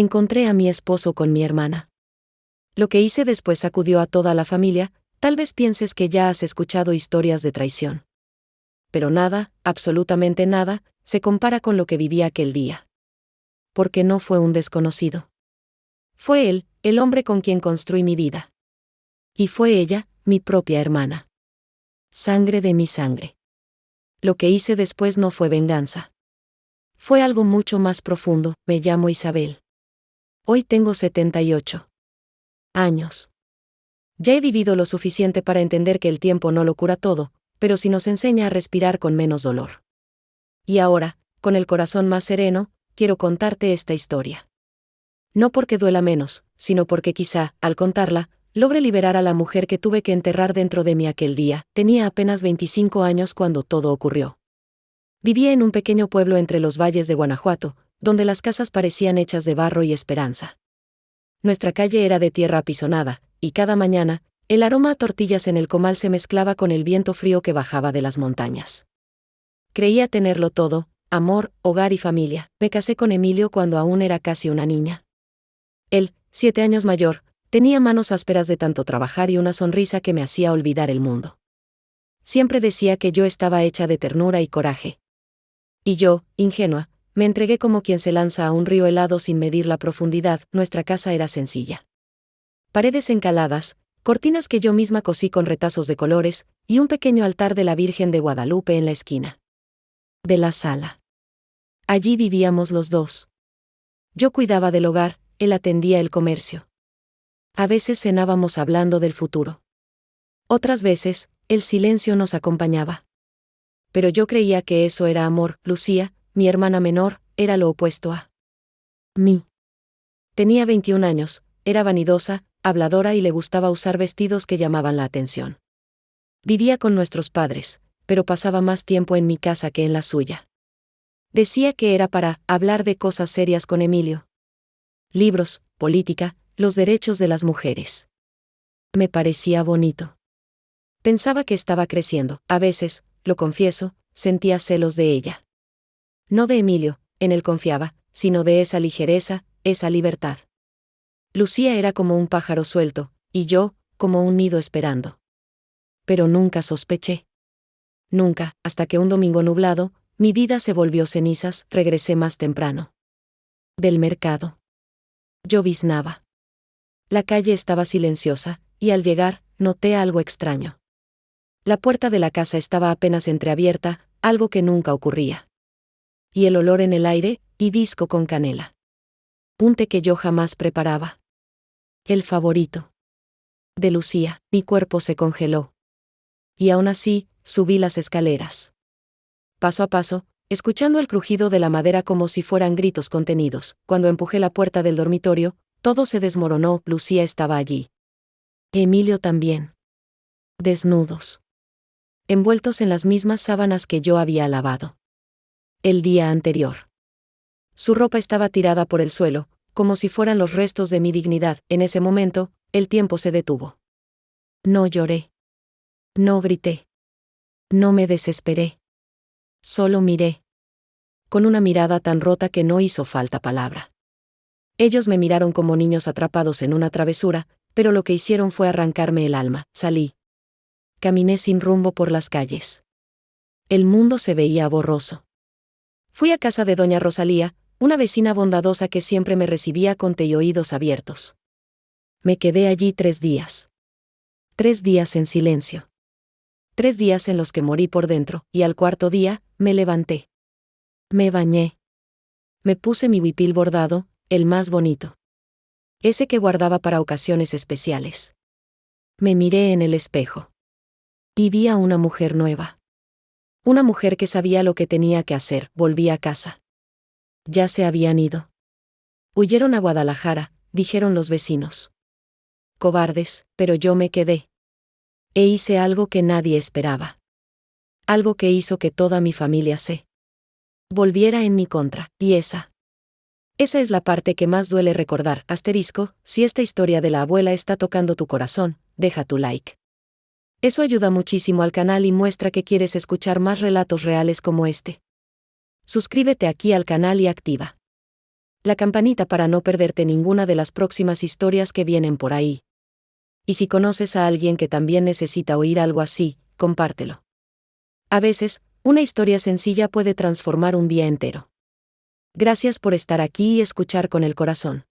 Encontré a mi esposo con mi hermana. Lo que hice después sacudió a toda la familia. Tal vez pienses que ya has escuchado historias de traición. Pero nada, absolutamente nada, se compara con lo que viví aquel día. Porque no fue un desconocido. Fue él, el hombre con quien construí mi vida. Y fue ella, mi propia hermana. Sangre de mi sangre. Lo que hice después no fue venganza. Fue algo mucho más profundo. Me llamo Isabel. Hoy tengo 78 años. Ya he vivido lo suficiente para entender que el tiempo no lo cura todo, pero sí nos enseña a respirar con menos dolor. Y ahora, con el corazón más sereno, quiero contarte esta historia. No porque duela menos, sino porque quizá, al contarla, logre liberar a la mujer que tuve que enterrar dentro de mí aquel día. Tenía apenas 25 años cuando todo ocurrió. Vivía en un pequeño pueblo entre los valles de Guanajuato, donde las casas parecían hechas de barro y esperanza. Nuestra calle era de tierra apisonada, y cada mañana, el aroma a tortillas en el comal se mezclaba con el viento frío que bajaba de las montañas. Creía tenerlo todo: amor, hogar y familia. Me casé con Emilio cuando aún era casi una niña. Él, 7 años mayor, tenía manos ásperas de tanto trabajar y una sonrisa que me hacía olvidar el mundo. Siempre decía que yo estaba hecha de ternura y coraje. Y yo, ingenua, me entregué como quien se lanza a un río helado sin medir la profundidad. Nuestra casa era sencilla. Paredes encaladas, cortinas que yo misma cosí con retazos de colores, y un pequeño altar de la Virgen de Guadalupe en la esquina de la sala. Allí vivíamos los dos. Yo cuidaba del hogar, él atendía el comercio. A veces cenábamos hablando del futuro. Otras veces, el silencio nos acompañaba. Pero yo creía que eso era amor. Lucía, mi hermana menor, era lo opuesto a mí. Tenía 21 años, era vanidosa, habladora y le gustaba usar vestidos que llamaban la atención. Vivía con nuestros padres, pero pasaba más tiempo en mi casa que en la suya. Decía que era para hablar de cosas serias con Emilio. Libros, política, los derechos de las mujeres. Me parecía bonito. Pensaba que estaba creciendo. A veces, lo confieso, sentía celos de ella. No de Emilio, en él confiaba, sino de esa ligereza, esa libertad. Lucía era como un pájaro suelto, y yo, como un nido esperando. Pero nunca sospeché. Nunca, hasta que un domingo nublado, mi vida se volvió cenizas. Regresé más temprano del mercado. Lloviznaba. La calle estaba silenciosa, y al llegar, noté algo extraño. La puerta de la casa estaba apenas entreabierta, algo que nunca ocurría. Y el olor en el aire, hibisco con canela. Un té que yo jamás preparaba. El favorito de Lucía. Mi cuerpo se congeló. Y aún así, subí las escaleras. Paso a paso, escuchando el crujido de la madera como si fueran gritos contenidos. Cuando empujé la puerta del dormitorio, todo se desmoronó. Lucía estaba allí. Emilio también. Desnudos. Envueltos en las mismas sábanas que yo había lavado el día anterior. Su ropa estaba tirada por el suelo, como si fueran los restos de mi dignidad. En ese momento, el tiempo se detuvo. No lloré. No grité. No me desesperé. Solo miré. Con una mirada tan rota que no hizo falta palabra. Ellos me miraron como niños atrapados en una travesura, pero lo que hicieron fue arrancarme el alma. Salí. Caminé sin rumbo por las calles. El mundo se veía borroso. Fui a casa de doña Rosalía, una vecina bondadosa que siempre me recibía con té y oídos abiertos. Me quedé allí 3 días. 3 días en silencio. 3 días en los que morí por dentro, y al cuarto día, me levanté. Me bañé. Me puse mi huipil bordado, el más bonito. Ese que guardaba para ocasiones especiales. Me miré en el espejo. Y vi a una mujer nueva. Una mujer que sabía lo que tenía que hacer. Volví a casa. Ya se habían ido. Huyeron a Guadalajara, dijeron los vecinos. Cobardes, pero yo me quedé. E hice algo que nadie esperaba. Algo que hizo que toda mi familia se volviera en mi contra, y esa es la parte que más duele recordar. Asterisco, si esta historia de la abuela está tocando tu corazón, deja tu like. Eso ayuda muchísimo al canal y muestra que quieres escuchar más relatos reales como este. Suscríbete aquí al canal y activa la campanita para no perderte ninguna de las próximas historias que vienen por ahí. Y si conoces a alguien que también necesita oír algo así, compártelo. A veces, una historia sencilla puede transformar un día entero. Gracias por estar aquí y escuchar con el corazón.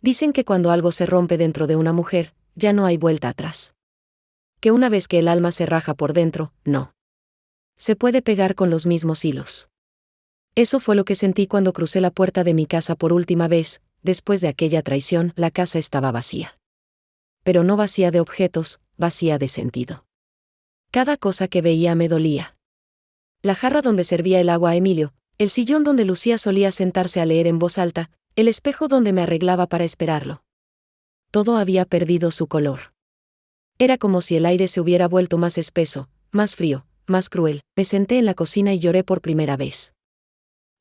Dicen que cuando algo se rompe dentro de una mujer, ya no hay vuelta atrás. Que una vez que el alma se raja por dentro, no se puede pegar con los mismos hilos. Eso fue lo que sentí cuando crucé la puerta de mi casa por última vez. Después de aquella traición, la casa estaba vacía. Pero no vacía de objetos, vacía de sentido. Cada cosa que veía me dolía. La jarra donde servía el agua a Emilio, el sillón donde Lucía solía sentarse a leer en voz alta, el espejo donde me arreglaba para esperarlo. Todo había perdido su color. Era como si el aire se hubiera vuelto más espeso, más frío, más cruel. Me senté en la cocina y lloré por primera vez.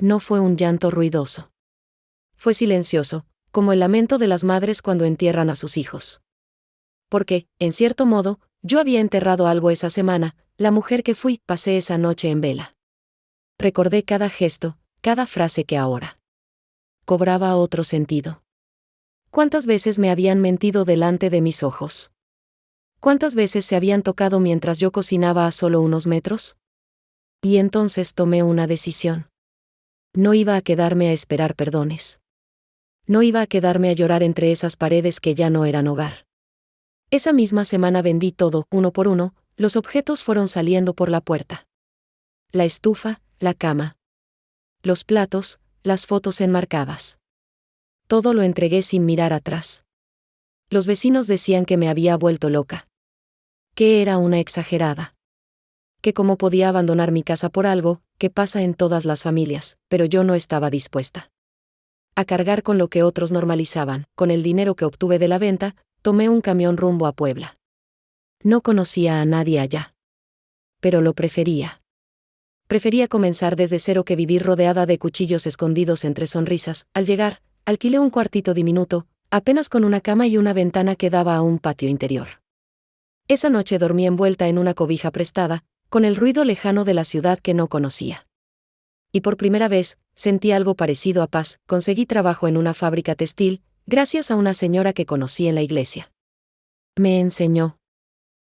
No fue un llanto ruidoso. Fue silencioso, como el lamento de las madres cuando entierran a sus hijos. Porque, en cierto modo, yo había enterrado algo esa semana, la mujer que fui, pasé esa noche en vela. Recordé cada gesto, cada frase que ahora cobraba otro sentido. ¿Cuántas veces me habían mentido delante de mis ojos? ¿Cuántas veces se habían tocado mientras yo cocinaba a solo unos metros? Y entonces tomé una decisión. No iba a quedarme a esperar perdones. No iba a quedarme a llorar entre esas paredes que ya no eran hogar. Esa misma semana vendí todo, uno por uno, los objetos fueron saliendo por la puerta. La estufa, la cama. Los platos, las fotos enmarcadas. Todo lo entregué sin mirar atrás. Los vecinos decían que me había vuelto loca. Que era una exagerada. Que cómo podía abandonar mi casa por algo, que pasa en todas las familias, pero yo no estaba dispuesta a cargar con lo que otros normalizaban. Con el dinero que obtuve de la venta, tomé un camión rumbo a Puebla. No conocía a nadie allá. Pero lo prefería. Prefería comenzar desde cero que vivir rodeada de cuchillos escondidos entre sonrisas. Al llegar, alquilé un cuartito diminuto, apenas con una cama y una ventana que daba a un patio interior. Esa noche dormí envuelta en una cobija prestada, con el ruido lejano de la ciudad que no conocía. Y por primera vez, sentí algo parecido a paz. Conseguí trabajo en una fábrica textil, gracias a una señora que conocí en la iglesia. Me enseñó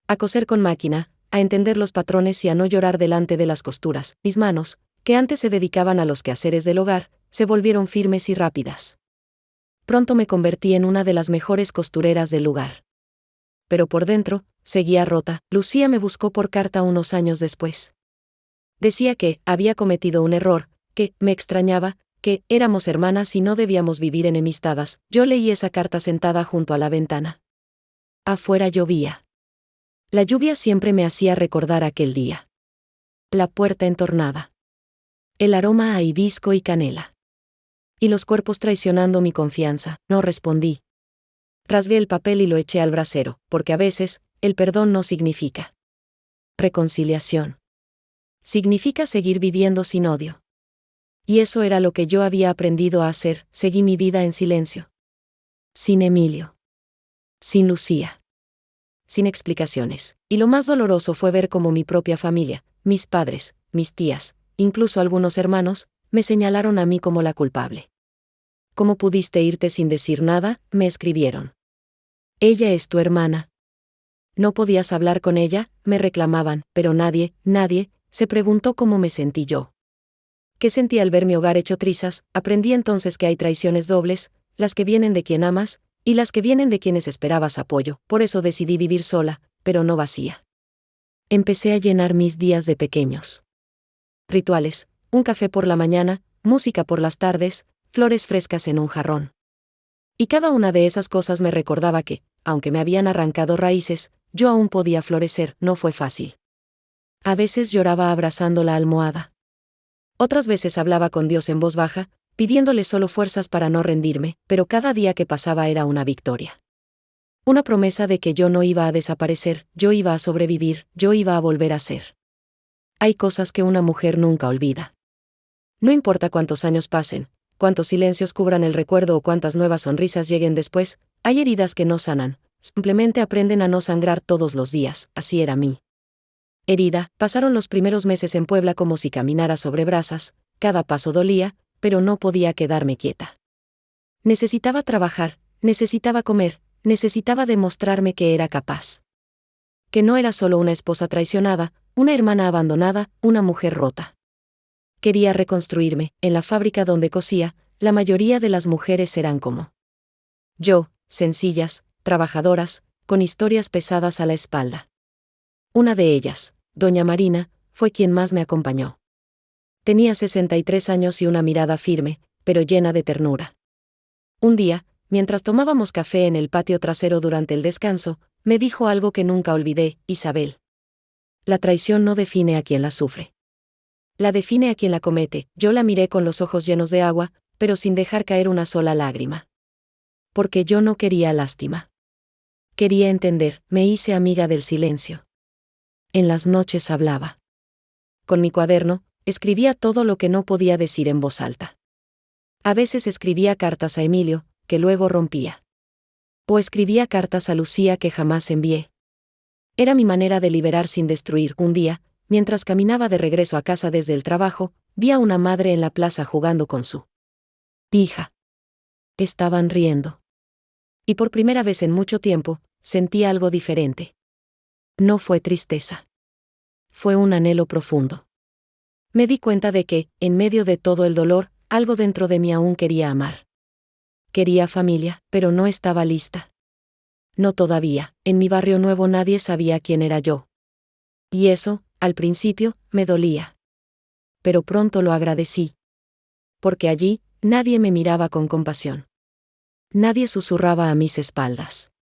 a coser con máquina, a entender los patrones y a no llorar delante de las costuras. Mis manos, que antes se dedicaban a los quehaceres del hogar, se volvieron firmes y rápidas. Pronto me convertí en una de las mejores costureras del lugar. Pero por dentro, seguía rota. Lucía me buscó por carta unos años después. Decía que había cometido un error, que me extrañaba, que éramos hermanas y no debíamos vivir enemistadas. Yo leí esa carta sentada junto a la ventana. Afuera llovía. La lluvia siempre me hacía recordar aquel día. La puerta entornada. El aroma a hibisco y canela. Y los cuerpos traicionando mi confianza. No respondí. Rasgué el papel y lo eché al brasero, porque a veces, el perdón no significa reconciliación. Significa seguir viviendo sin odio. Y eso era lo que yo había aprendido a hacer. Seguí mi vida en silencio. Sin Emilio. Sin Lucía. Sin explicaciones. Y lo más doloroso fue ver cómo mi propia familia, mis padres, mis tías, incluso algunos hermanos, me señalaron a mí como la culpable. ¿Cómo pudiste irte sin decir nada?, me escribieron. Ella es tu hermana. ¿No podías hablar con ella?, me reclamaban, pero nadie se preguntó cómo me sentí yo. ¿Qué sentí al ver mi hogar hecho trizas? Aprendí entonces que hay traiciones dobles, las que vienen de quien amas, y las que vienen de quienes esperabas apoyo. Por eso decidí vivir sola, pero no vacía. Empecé a llenar mis días de pequeños rituales, un café por la mañana, música por las tardes, flores frescas en un jarrón. Y cada una de esas cosas me recordaba que, aunque me habían arrancado raíces, yo aún podía florecer. No fue fácil. A veces lloraba abrazando la almohada. Otras veces hablaba con Dios en voz baja, pidiéndole solo fuerzas para no rendirme, pero cada día que pasaba era una victoria. Una promesa de que yo no iba a desaparecer, yo iba a sobrevivir, yo iba a volver a ser. Hay cosas que una mujer nunca olvida. No importa cuántos años pasen, cuántos silencios cubran el recuerdo o cuántas nuevas sonrisas lleguen después, hay heridas que no sanan, simplemente aprenden a no sangrar todos los días. Así era mí. Herida, pasaron los primeros meses en Puebla como si caminara sobre brasas, cada paso dolía, pero no podía quedarme quieta. Necesitaba trabajar, necesitaba comer, necesitaba demostrarme que era capaz. Que no era solo una esposa traicionada, una hermana abandonada, una mujer rota. Quería reconstruirme. En la fábrica donde cosía, la mayoría de las mujeres eran como yo, sencillas, trabajadoras, con historias pesadas a la espalda. Una de ellas, doña Marina, fue quien más me acompañó. Tenía 63 años y una mirada firme, pero llena de ternura. Un día, mientras tomábamos café en el patio trasero durante el descanso, me dijo algo que nunca olvidé: Isabel. La traición no define a quien la sufre. La define a quien la comete. Yo la miré con los ojos llenos de agua, pero sin dejar caer una sola lágrima. Porque yo no quería lástima. Quería entender. Me hice amiga del silencio. En las noches hablaba. Con mi cuaderno, escribía todo lo que no podía decir en voz alta. A veces escribía cartas a Emilio, que luego rompía. O escribía cartas a Lucía que jamás envié. Era mi manera de liberar sin destruir. Un día, mientras caminaba de regreso a casa desde el trabajo, vi a una madre en la plaza jugando con su hija. Estaban riendo. Y por primera vez en mucho tiempo, sentí algo diferente. No fue tristeza. Fue un anhelo profundo. Me di cuenta de que, en medio de todo el dolor, algo dentro de mí aún quería amar. Quería familia, pero no estaba lista. No todavía. En mi barrio nuevo nadie sabía quién era yo. Y eso, al principio, me dolía. Pero pronto lo agradecí. Porque allí, nadie me miraba con compasión. Nadie susurraba a mis espaldas.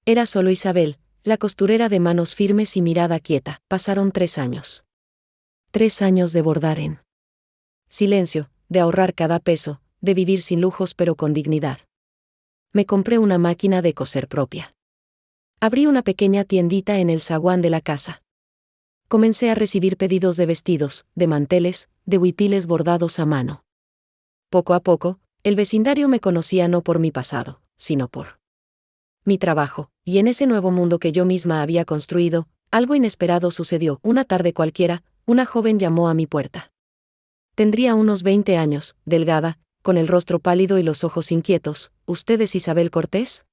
Era solo Isabel, la costurera de manos firmes y mirada quieta. Pasaron 3 años. 3 años de bordar en silencio, de ahorrar cada peso, de vivir sin lujos pero con dignidad. Me compré una máquina de coser propia. Abrí una pequeña tiendita en el zaguán de la casa. Comencé a recibir pedidos de vestidos, de manteles, de huipiles bordados a mano. Poco a poco, el vecindario me conocía no por mi pasado, sino por mi trabajo, y en ese nuevo mundo que yo misma había construido, algo inesperado sucedió. Una tarde cualquiera, una joven llamó a mi puerta. Tendría unos 20 años, delgada, con el rostro pálido y los ojos inquietos. ¿Usted es Isabel Cortés?,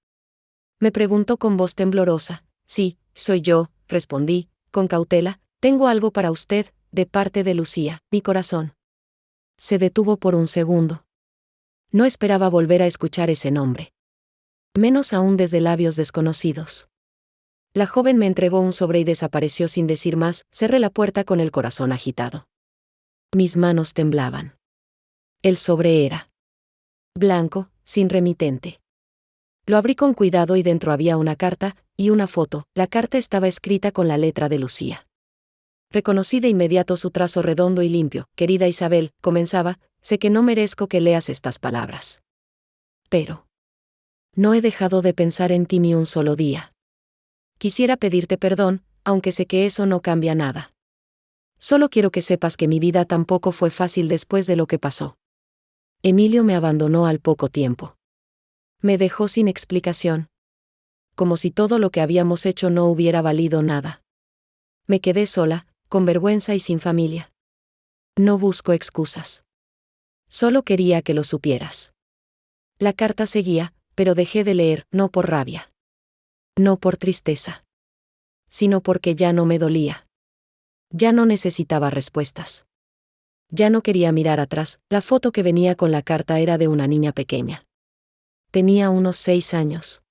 me preguntó con voz temblorosa. Sí, soy yo, respondí, con cautela. Tengo algo para usted, de parte de Lucía. Mi corazón se detuvo por un segundo. No esperaba volver a escuchar ese nombre. Menos aún desde labios desconocidos. La joven me entregó un sobre y desapareció sin decir más. Cerré la puerta con el corazón agitado. Mis manos temblaban. El sobre era blanco, sin remitente. Lo abrí con cuidado y dentro había una carta y una foto. La carta estaba escrita con la letra de Lucía. Reconocí de inmediato su trazo redondo y limpio. Querida Isabel, comenzaba, sé que no merezco que leas estas palabras. Pero no he dejado de pensar en ti ni un solo día. Quisiera pedirte perdón, aunque sé que eso no cambia nada. Solo quiero que sepas que mi vida tampoco fue fácil después de lo que pasó. Emilio me abandonó al poco tiempo. Me dejó sin explicación. Como si todo lo que habíamos hecho no hubiera valido nada. Me quedé sola, con vergüenza y sin familia. No busco excusas. Solo quería que lo supieras. La carta seguía, pero dejé de leer, no por rabia. No por tristeza. Sino porque ya no me dolía. Ya no necesitaba respuestas. Ya no quería mirar atrás. La foto que venía con la carta era de una niña pequeña. Tenía unos 6 años.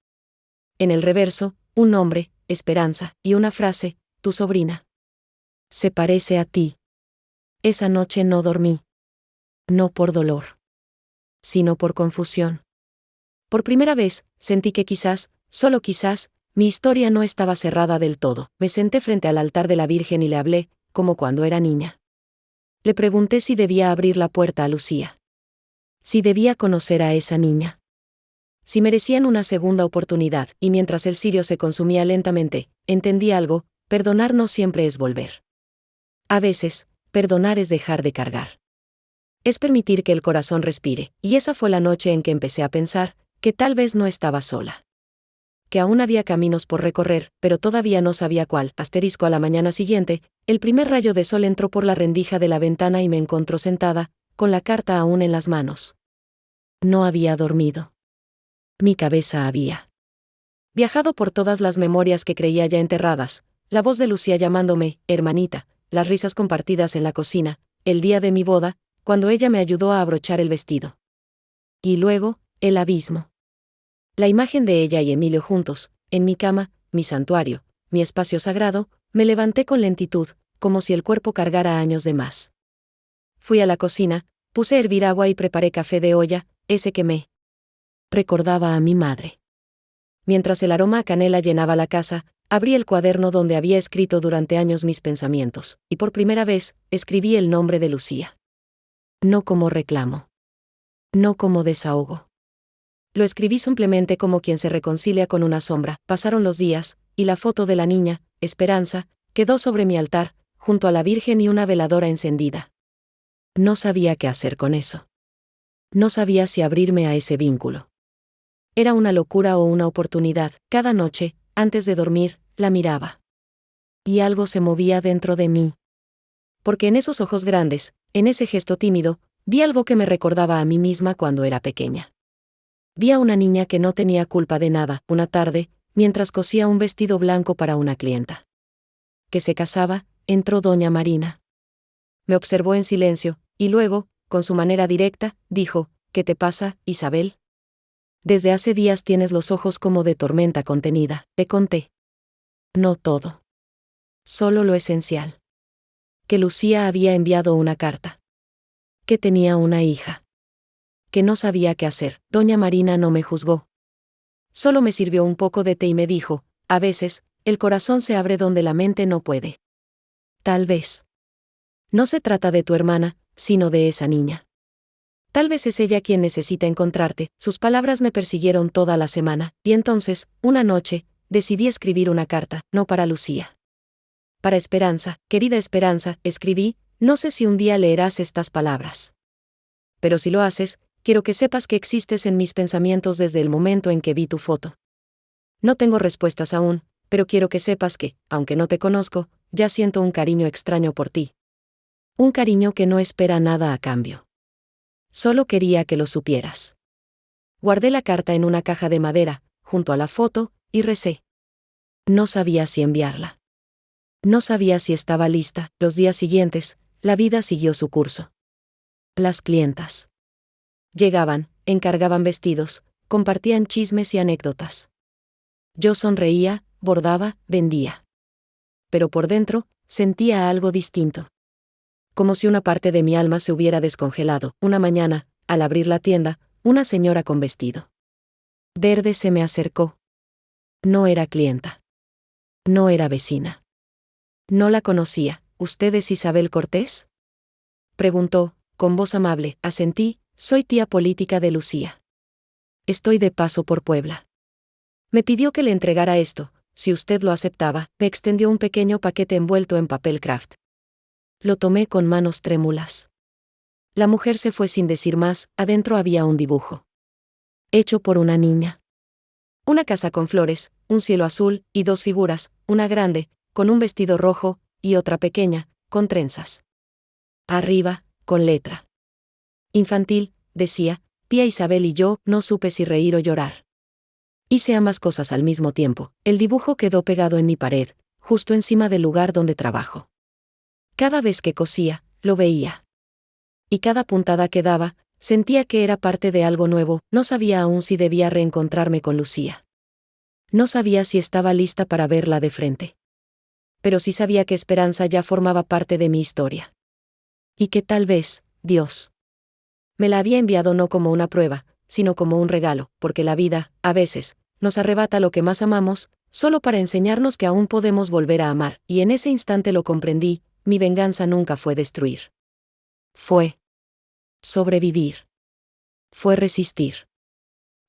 En el reverso, un nombre, Esperanza, y una frase, tu sobrina. Se parece a ti. Esa noche no dormí. No por dolor. Sino por confusión. Por primera vez, sentí que quizás, solo quizás, mi historia no estaba cerrada del todo. Me senté frente al altar de la Virgen y le hablé, como cuando era niña. Le pregunté si debía abrir la puerta a Lucía. Si debía conocer a esa niña. Si merecían una segunda oportunidad, y mientras el cirio se consumía lentamente, entendí algo: perdonar no siempre es volver. A veces, perdonar es dejar de cargar. Es permitir que el corazón respire, y esa fue la noche en que empecé a pensar que tal vez no estaba sola. Que aún había caminos por recorrer, pero todavía no sabía cuál. A la mañana siguiente, el primer rayo de sol entró por la rendija de la ventana y me encontró sentada, con la carta aún en las manos. No había dormido. Mi cabeza había viajado por todas las memorias que creía ya enterradas, la voz de Lucía llamándome, hermanita, las risas compartidas en la cocina, el día de mi boda, cuando ella me ayudó a abrochar el vestido. Y luego, el abismo. La imagen de ella y Emilio juntos, en mi cama, mi santuario, mi espacio sagrado, me levanté con lentitud, como si el cuerpo cargara años de más. Fui a la cocina, puse a hervir agua y preparé café de olla, ese que me recordaba a mi madre. Mientras el aroma a canela llenaba la casa, abrí el cuaderno donde había escrito durante años mis pensamientos, y por primera vez, escribí el nombre de Lucía. No como reclamo. No como desahogo. Lo escribí simplemente como quien se reconcilia con una sombra. Pasaron los días, y la foto de la niña, Esperanza, quedó sobre mi altar, junto a la Virgen y una veladora encendida. No sabía qué hacer con eso. No sabía si abrirme a ese vínculo. Era una locura o una oportunidad. Cada noche, antes de dormir, la miraba. Y algo se movía dentro de mí. Porque en esos ojos grandes, en ese gesto tímido, vi algo que me recordaba a mí misma cuando era pequeña. Vi a una niña que no tenía culpa de nada, una tarde, mientras cosía un vestido blanco para una clienta. Que se casaba, entró doña Marina. Me observó en silencio, y luego, con su manera directa, dijo, ¿qué te pasa, Isabel? Desde hace días tienes los ojos como de tormenta contenida, te conté. No todo. Solo lo esencial. Que Lucía había enviado una carta. Que tenía una hija. Que no sabía qué hacer. Doña Marina no me juzgó. Solo me sirvió un poco de té y me dijo, a veces, el corazón se abre donde la mente no puede. Tal vez. No se trata de tu hermana, sino de esa niña. Tal vez es ella quien necesita encontrarte. Sus palabras me persiguieron toda la semana, y entonces, una noche, decidí escribir una carta, no para Lucía. Para Esperanza, querida Esperanza, escribí, no sé si un día leerás estas palabras. Pero si lo haces, quiero que sepas que existes en mis pensamientos desde el momento en que vi tu foto. No tengo respuestas aún, pero quiero que sepas que, aunque no te conozco, ya siento un cariño extraño por ti. Un cariño que no espera nada a cambio. Solo quería que lo supieras. Guardé la carta en una caja de madera, junto a la foto, y recé. No sabía si enviarla. No sabía si estaba lista. Los días siguientes, la vida siguió su curso. Las clientas llegaban, encargaban vestidos, compartían chismes y anécdotas. Yo sonreía, bordaba, vendía. Pero por dentro, sentía algo distinto. Como si una parte de mi alma se hubiera descongelado. Una mañana, al abrir la tienda, una señora con vestido verde se me acercó. No era clienta. No era vecina. No la conocía. ¿Usted es Isabel Cortés? Preguntó, con voz amable. Asentí, soy tía política de Lucía. Estoy de paso por Puebla. Me pidió que le entregara esto, si usted lo aceptaba. Me extendió un pequeño paquete envuelto en papel craft. Lo tomé con manos trémulas. La mujer se fue sin decir más. Adentro había un dibujo. Hecho por una niña. Una casa con flores, un cielo azul, y dos figuras, una grande, con un vestido rojo, y otra pequeña, con trenzas. Arriba, con letra infantil, decía, tía Isabel y yo, no supe si reír o llorar. Hice ambas cosas al mismo tiempo. El dibujo quedó pegado en mi pared, justo encima del lugar donde trabajo. Cada vez que cosía, lo veía. Y cada puntada que daba, sentía que era parte de algo nuevo. No sabía aún si debía reencontrarme con Lucía. No sabía si estaba lista para verla de frente. Pero sí sabía que Esperanza ya formaba parte de mi historia. Y que tal vez, Dios me la había enviado no como una prueba, sino como un regalo, porque la vida, a veces, nos arrebata lo que más amamos, solo para enseñarnos que aún podemos volver a amar. Y en ese instante lo comprendí. Mi venganza nunca fue destruir. Fue sobrevivir. Fue resistir.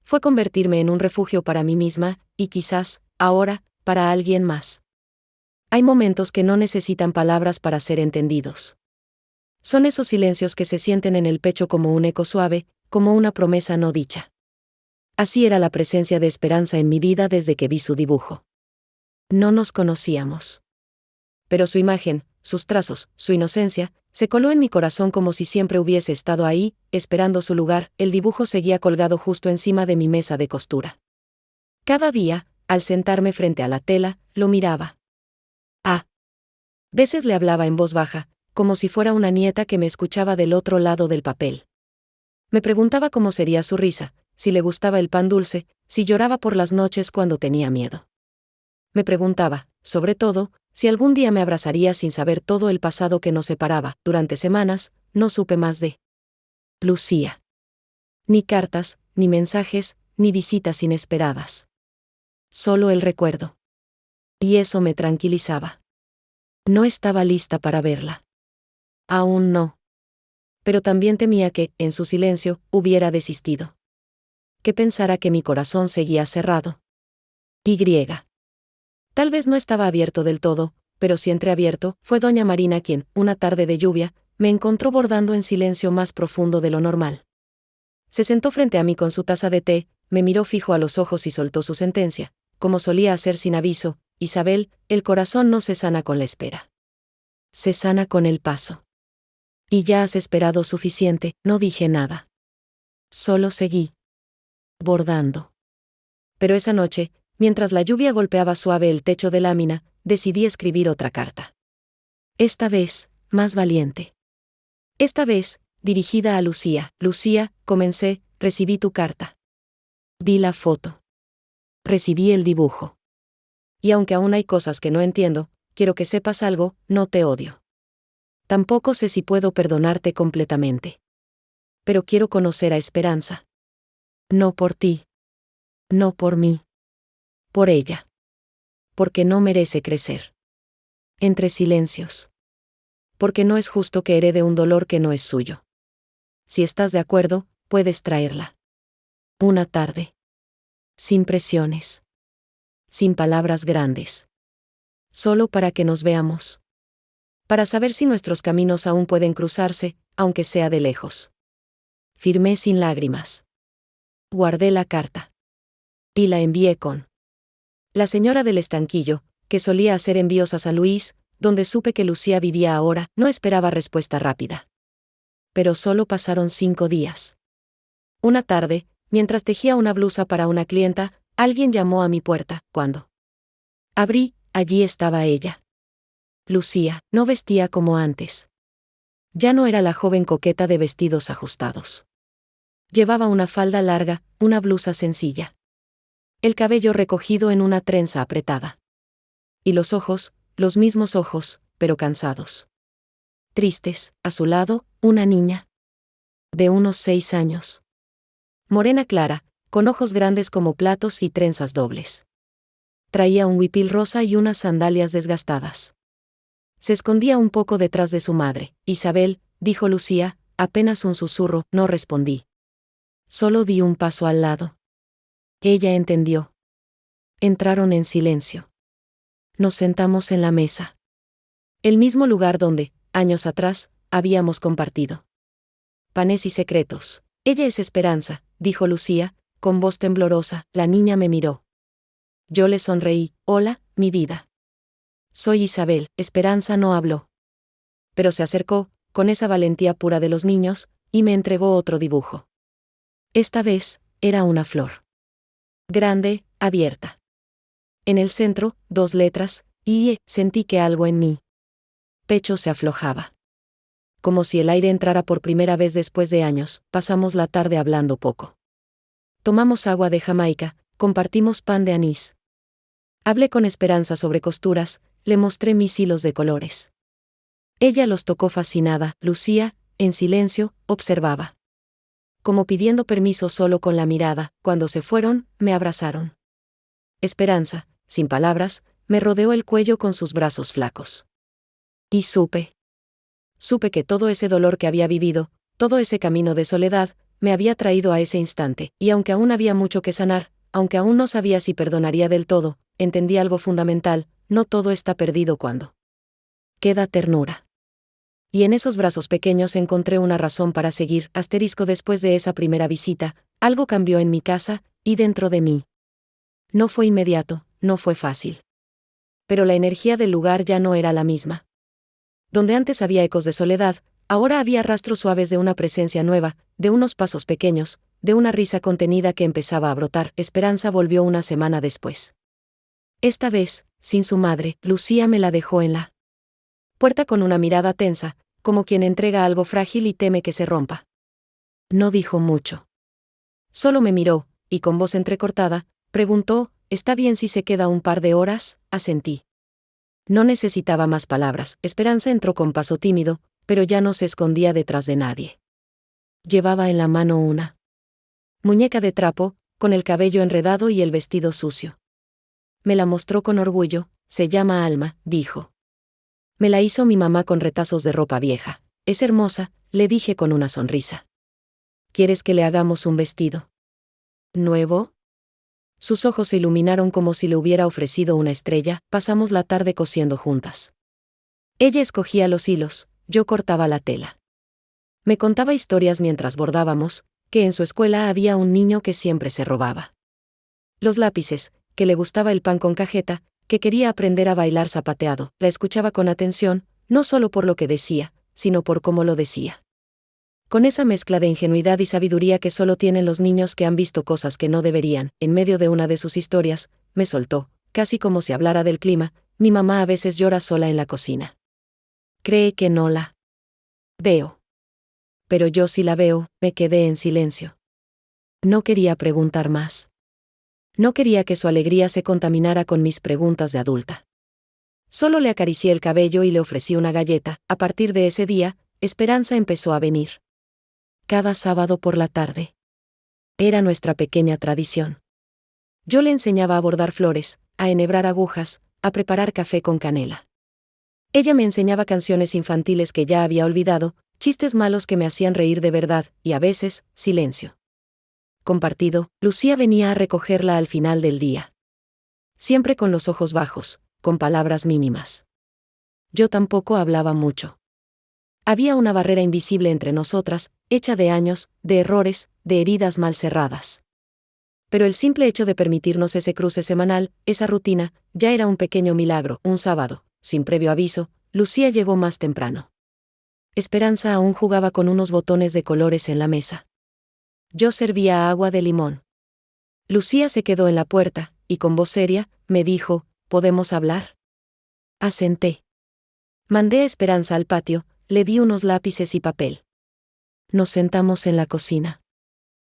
Fue convertirme en un refugio para mí misma, y quizás, ahora, para alguien más. Hay momentos que no necesitan palabras para ser entendidos. Son esos silencios que se sienten en el pecho como un eco suave, como una promesa no dicha. Así era la presencia de Esperanza en mi vida desde que vi su dibujo. No nos conocíamos. Pero su imagen, sus trazos, su inocencia, Se coló en mi corazón como si siempre hubiese estado ahí, esperando su lugar. El dibujo seguía colgado justo encima de mi mesa de costura. Cada día, al sentarme frente a la tela, lo miraba. A veces le hablaba en voz baja, como si fuera una nieta que me escuchaba del otro lado del papel. Me preguntaba cómo sería su risa, si le gustaba el pan dulce, si lloraba por las noches cuando tenía miedo. Me preguntaba, sobre todo, si algún día me abrazaría sin saber todo el pasado que nos separaba. Durante semanas, no supe más de Lucía. Ni cartas, ni mensajes, ni visitas inesperadas. Solo el recuerdo. Y eso me tranquilizaba. No estaba lista para verla. Aún no. Pero también temía que, en su silencio, hubiera desistido. Que pensara que mi corazón seguía cerrado. Y. Tal vez no estaba abierto del todo, pero si entreabierto, fue doña Marina quien, una tarde de lluvia, me encontró bordando en silencio más profundo de lo normal. Se sentó frente a mí con su taza de té, me miró fijo a los ojos y soltó su sentencia, como solía hacer sin aviso: Isabel, el corazón no se sana con la espera. Se sana con el paso. Y ya has esperado suficiente. No dije nada. Solo seguí bordando. Pero esa noche, mientras la lluvia golpeaba suave el techo de lámina, decidí escribir otra carta. Esta vez, más valiente. Esta vez, dirigida a Lucía. Lucía, comencé, recibí tu carta. Vi la foto. Recibí el dibujo. Y aunque aún hay cosas que no entiendo, quiero que sepas algo: no te odio. Tampoco sé si puedo perdonarte completamente. Pero quiero conocer a Esperanza. No por ti. No por mí. Por ella. Porque no merece crecer entre silencios. Porque no es justo que herede un dolor que no es suyo. Si estás de acuerdo, puedes traerla. Una tarde. Sin presiones. Sin palabras grandes. Solo para que nos veamos. Para saber si nuestros caminos aún pueden cruzarse, aunque sea de lejos. Firmé sin lágrimas. Guardé la carta. Y la envié con la señora del estanquillo, que solía hacer envíos a San Luis, donde supe que Lucía vivía ahora. No esperaba respuesta rápida. Pero solo pasaron 5 días. Una tarde, mientras tejía una blusa para una clienta, alguien llamó a mi puerta. Cuando abrí, allí estaba ella. Lucía no vestía como antes. Ya no era la joven coqueta de vestidos ajustados. Llevaba una falda larga, una blusa sencilla. El cabello recogido en una trenza apretada. Y los ojos, los mismos ojos, pero cansados. Tristes. A su lado, una niña. De unos 6 años. Morena clara, con ojos grandes como platos y trenzas dobles. Traía un huipil rosa y unas sandalias desgastadas. Se escondía un poco detrás de su madre. Isabel, dijo Lucía, apenas un susurro. No respondí. Solo di un paso al lado. Ella entendió. Entraron en silencio. Nos sentamos en la mesa. El mismo lugar donde, años atrás, habíamos compartido panes y secretos. Ella es Esperanza, dijo Lucía, con voz temblorosa. La niña me miró. Yo le sonreí. Hola, mi vida. Soy Isabel. Esperanza no habló. Pero se acercó, con esa valentía pura de los niños, y me entregó otro dibujo. Esta vez, era una flor. Grande, abierta. En el centro, 2 letras, y sentí que algo en mi pecho se aflojaba. Como si el aire entrara por primera vez después de años. Pasamos la tarde hablando poco. Tomamos agua de Jamaica, compartimos pan de anís. Hablé con Esperanza sobre costuras, le mostré mis hilos de colores. Ella los tocó fascinada. Lucía, en silencio, observaba. Como pidiendo permiso solo con la mirada. Cuando se fueron, me abrazaron. Esperanza, sin palabras, me rodeó el cuello con sus brazos flacos. Y supe que todo ese dolor que había vivido, todo ese camino de soledad, me había traído a ese instante, y aunque aún había mucho que sanar, aunque aún no sabía si perdonaría del todo, entendí algo fundamental: no todo está perdido cuando queda ternura. Y en esos brazos pequeños encontré una razón para seguir. Después de esa primera visita, algo cambió en mi casa, y dentro de mí. No fue inmediato, no fue fácil. Pero la energía del lugar ya no era la misma. Donde antes había ecos de soledad, ahora había rastros suaves de una presencia nueva, de unos pasos pequeños, de una risa contenida que empezaba a brotar. Esperanza volvió una semana después. Esta vez, sin su madre, Lucía me la dejó en la puerta con una mirada tensa, como quien entrega algo frágil y teme que se rompa. No dijo mucho. Solo me miró, y con voz entrecortada, preguntó, ¿está bien si se queda un par de horas? Asentí. No necesitaba más palabras. Esperanza entró con paso tímido, pero ya no se escondía detrás de nadie. Llevaba en la mano una muñeca de trapo, con el cabello enredado y el vestido sucio. Me la mostró con orgullo. Se llama Alma, dijo. Me la hizo mi mamá con retazos de ropa vieja. Es hermosa, le dije con una sonrisa. ¿Quieres que le hagamos un vestido nuevo? Sus ojos se iluminaron como si le hubiera ofrecido una estrella. Pasamos la tarde cosiendo juntas. Ella escogía los hilos, yo cortaba la tela. Me contaba historias mientras bordábamos, que en su escuela había un niño que siempre se robaba los lápices, que le gustaba el pan con cajeta, que quería aprender a bailar zapateado. La escuchaba con atención, no solo por lo que decía, sino por cómo lo decía. Con esa mezcla de ingenuidad y sabiduría que solo tienen los niños que han visto cosas que no deberían. En medio de una de sus historias, me soltó, casi como si hablara del clima. Mi mamá a veces llora sola en la cocina. Cree que no la veo. Pero yo sí la veo. Me quedé en silencio. No quería preguntar más. No quería que su alegría se contaminara con mis preguntas de adulta. Solo le acaricié el cabello y le ofrecí una galleta. A partir de ese día, Esperanza empezó a venir. Cada sábado por la tarde. Era nuestra pequeña tradición. Yo le enseñaba a bordar flores, a enhebrar agujas, a preparar café con canela. Ella me enseñaba canciones infantiles que ya había olvidado, chistes malos que me hacían reír de verdad, y a veces, silencio compartido. Lucía venía a recogerla al final del día. Siempre con los ojos bajos, con palabras mínimas. Yo tampoco hablaba mucho. Había una barrera invisible entre nosotras, hecha de años, de errores, de heridas mal cerradas. Pero el simple hecho de permitirnos ese cruce semanal, esa rutina, ya era un pequeño milagro. Un sábado, sin previo aviso, Lucía llegó más temprano. Esperanza aún jugaba con unos botones de colores en la mesa. Yo servía agua de limón. Lucía se quedó en la puerta, y con voz seria, me dijo, ¿podemos hablar? Asenté. Mandé a Esperanza al patio, le di unos lápices y papel. Nos sentamos en la cocina.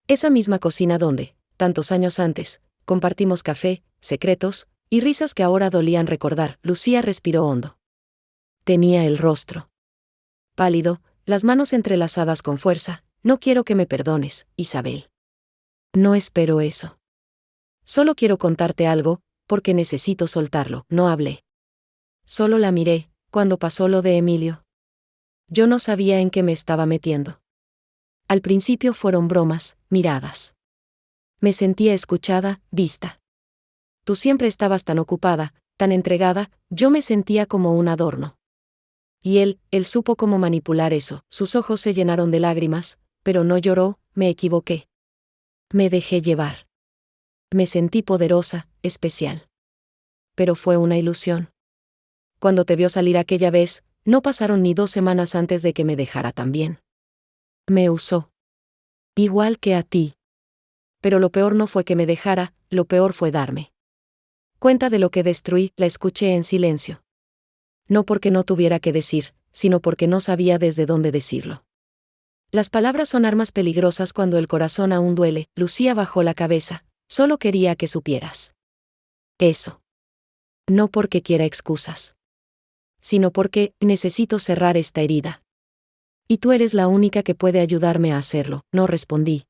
Esa misma cocina donde, tantos años antes, compartimos café, secretos, y risas que ahora dolían recordar. Lucía respiró hondo. Tenía el rostro pálido, las manos entrelazadas con fuerza. No quiero que me perdones, Isabel. No espero eso. Solo quiero contarte algo, porque necesito soltarlo. No hablé. Solo la miré, cuando pasó lo de Emilio. Yo no sabía en qué me estaba metiendo. Al principio fueron bromas, miradas. Me sentía escuchada, vista. Tú siempre estabas tan ocupada, tan entregada, yo me sentía como un adorno. Y él supo cómo manipular eso. Sus ojos se llenaron de lágrimas, pero no lloró. Me equivoqué. Me dejé llevar. Me sentí poderosa, especial. Pero fue una ilusión. Cuando te vio salir aquella vez, no pasaron ni 2 semanas antes de que me dejara también. Me usó. Igual que a ti. Pero lo peor no fue que me dejara, lo peor fue darme cuenta de lo que destruí. La escuché en silencio. No porque no tuviera que decir, sino porque no sabía desde dónde decirlo. Las palabras son armas peligrosas cuando el corazón aún duele. Lucía bajó la cabeza. Solo quería que supieras eso. No porque quiera excusas, sino porque necesito cerrar esta herida. Y tú eres la única que puede ayudarme a hacerlo. No respondí.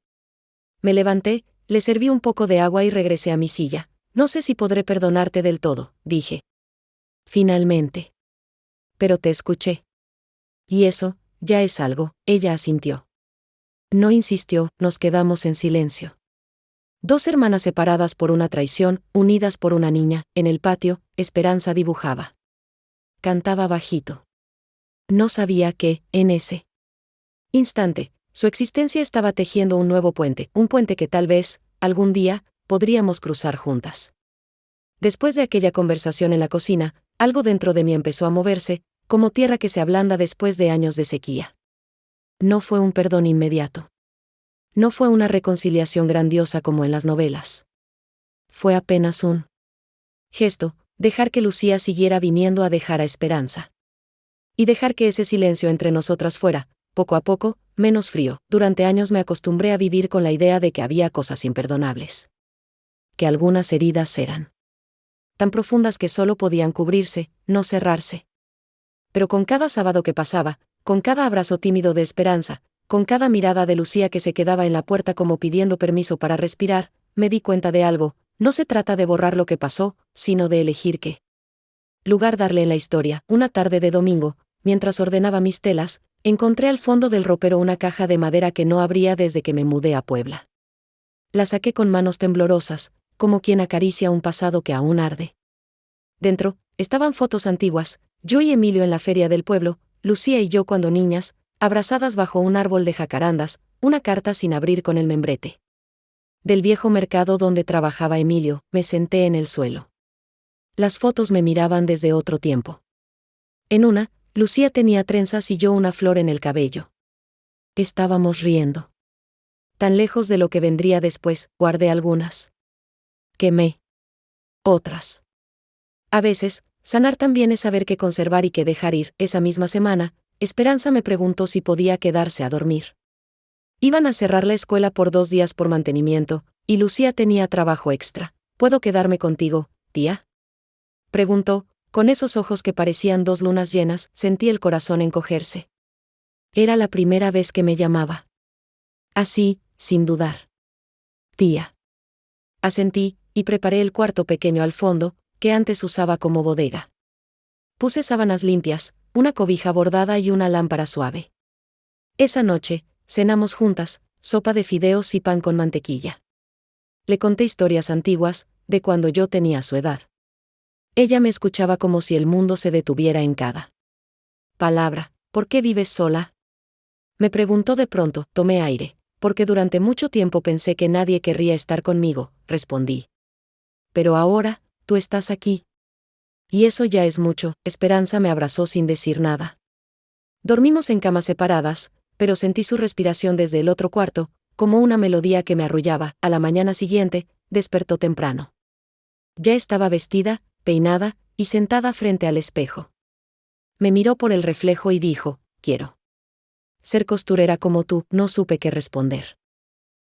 Me levanté, le serví un poco de agua y regresé a mi silla. No sé si podré perdonarte del todo, dije. Finalmente. Pero te escuché. Y eso, ya es algo. Ella asintió. No insistió, nos quedamos en silencio. 2 hermanas separadas por una traición, unidas por una niña. En el patio, Esperanza dibujaba. Cantaba bajito. No sabía que, en ese instante, su existencia estaba tejiendo un nuevo puente, un puente que tal vez, algún día, podríamos cruzar juntas. Después de aquella conversación en la cocina, algo dentro de mí empezó a moverse, como tierra que se ablanda después de años de sequía. No fue un perdón inmediato. No fue una reconciliación grandiosa como en las novelas. Fue apenas un gesto, dejar que Lucía siguiera viniendo a dejar a Esperanza. Y dejar que ese silencio entre nosotras fuera, poco a poco, menos frío. Durante años me acostumbré a vivir con la idea de que había cosas imperdonables. Que algunas heridas eran tan profundas que solo podían cubrirse, no cerrarse. Pero con cada sábado que pasaba, con cada abrazo tímido de Esperanza, con cada mirada de Lucía que se quedaba en la puerta como pidiendo permiso para respirar, me di cuenta de algo: no se trata de borrar lo que pasó, sino de elegir qué lugar darle en la historia. Una tarde de domingo, mientras ordenaba mis telas, encontré al fondo del ropero una caja de madera que no abría desde que me mudé a Puebla. La saqué con manos temblorosas, como quien acaricia un pasado que aún arde. Dentro, estaban fotos antiguas, yo y Emilio en la feria del pueblo, Lucía y yo cuando niñas, abrazadas bajo un árbol de jacarandas, una carta sin abrir con el membrete del viejo mercado donde trabajaba Emilio. Me senté en el suelo. Las fotos me miraban desde otro tiempo. En una, Lucía tenía trenzas y yo una flor en el cabello. Estábamos riendo. Tan lejos de lo que vendría después. Guardé algunas. Quemé otras. A veces, sanar también es saber qué conservar y qué dejar ir. Esa misma semana, Esperanza me preguntó si podía quedarse a dormir. Iban a cerrar la escuela por 2 días por mantenimiento, y Lucía tenía trabajo extra. ¿Puedo quedarme contigo, tía?, preguntó, con esos ojos que parecían 2 lunas llenas. Sentí el corazón encogerse. Era la primera vez que me llamaba así, sin dudar. Tía. Asentí, y preparé el cuarto pequeño al fondo, que antes usaba como bodega. Puse sábanas limpias, una cobija bordada y una lámpara suave. Esa noche, cenamos juntas, sopa de fideos y pan con mantequilla. Le conté historias antiguas, de cuando yo tenía su edad. Ella me escuchaba como si el mundo se detuviera en cada palabra. ¿Por qué vives sola?, me preguntó de pronto. Tomé aire. Porque durante mucho tiempo pensé que nadie querría estar conmigo, respondí. Pero ahora, tú estás aquí. Y eso ya es mucho. Esperanza me abrazó sin decir nada. Dormimos en camas separadas, pero sentí su respiración desde el otro cuarto, como una melodía que me arrullaba. A la mañana siguiente, despertó temprano. Ya estaba vestida, peinada, y sentada frente al espejo. Me miró por el reflejo y dijo: quiero ser costurera como tú. No supe qué responder.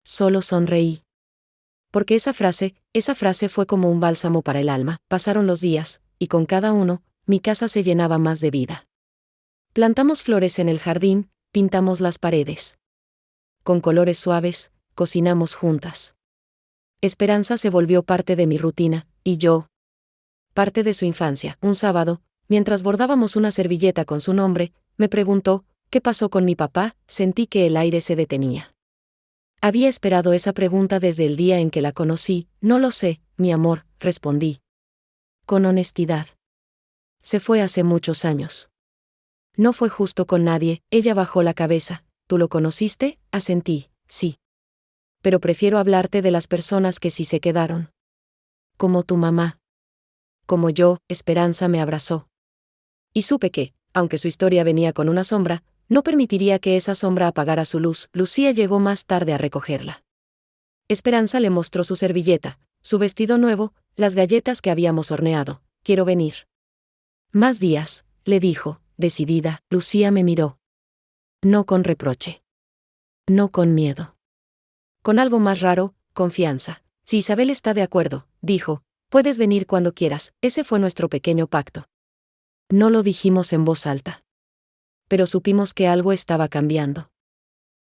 Solo sonreí. Porque esa frase fue como un bálsamo para el alma. Pasaron los días, y con cada uno, mi casa se llenaba más de vida. Plantamos flores en el jardín, pintamos las paredes con colores suaves, cocinamos juntas. Esperanza se volvió parte de mi rutina, y yo parte de su infancia. Un sábado, mientras bordábamos una servilleta con su nombre, me preguntó: ¿qué pasó con mi papá? Sentí que el aire se detenía. Había esperado esa pregunta desde el día en que la conocí. No lo sé, mi amor, respondí con honestidad. Se fue hace muchos años. No fue justo con nadie. Ella bajó la cabeza. ¿Tú lo conociste? Asentí. Sí. Pero prefiero hablarte de las personas que sí se quedaron. Como tu mamá. Como yo. Esperanza me abrazó. Y supe que, aunque su historia venía con una sombra, no permitiría que esa sombra apagara su luz. Lucía llegó más tarde a recogerla. Esperanza le mostró su servilleta, su vestido nuevo, las galletas que habíamos horneado. Quiero venir más días, le dijo, decidida. Lucía me miró. No con reproche. No con miedo. Con algo más raro, confianza. Si Isabel está de acuerdo, dijo, puedes venir cuando quieras. Ese fue nuestro pequeño pacto. No lo dijimos en voz alta. Pero supimos que algo estaba cambiando.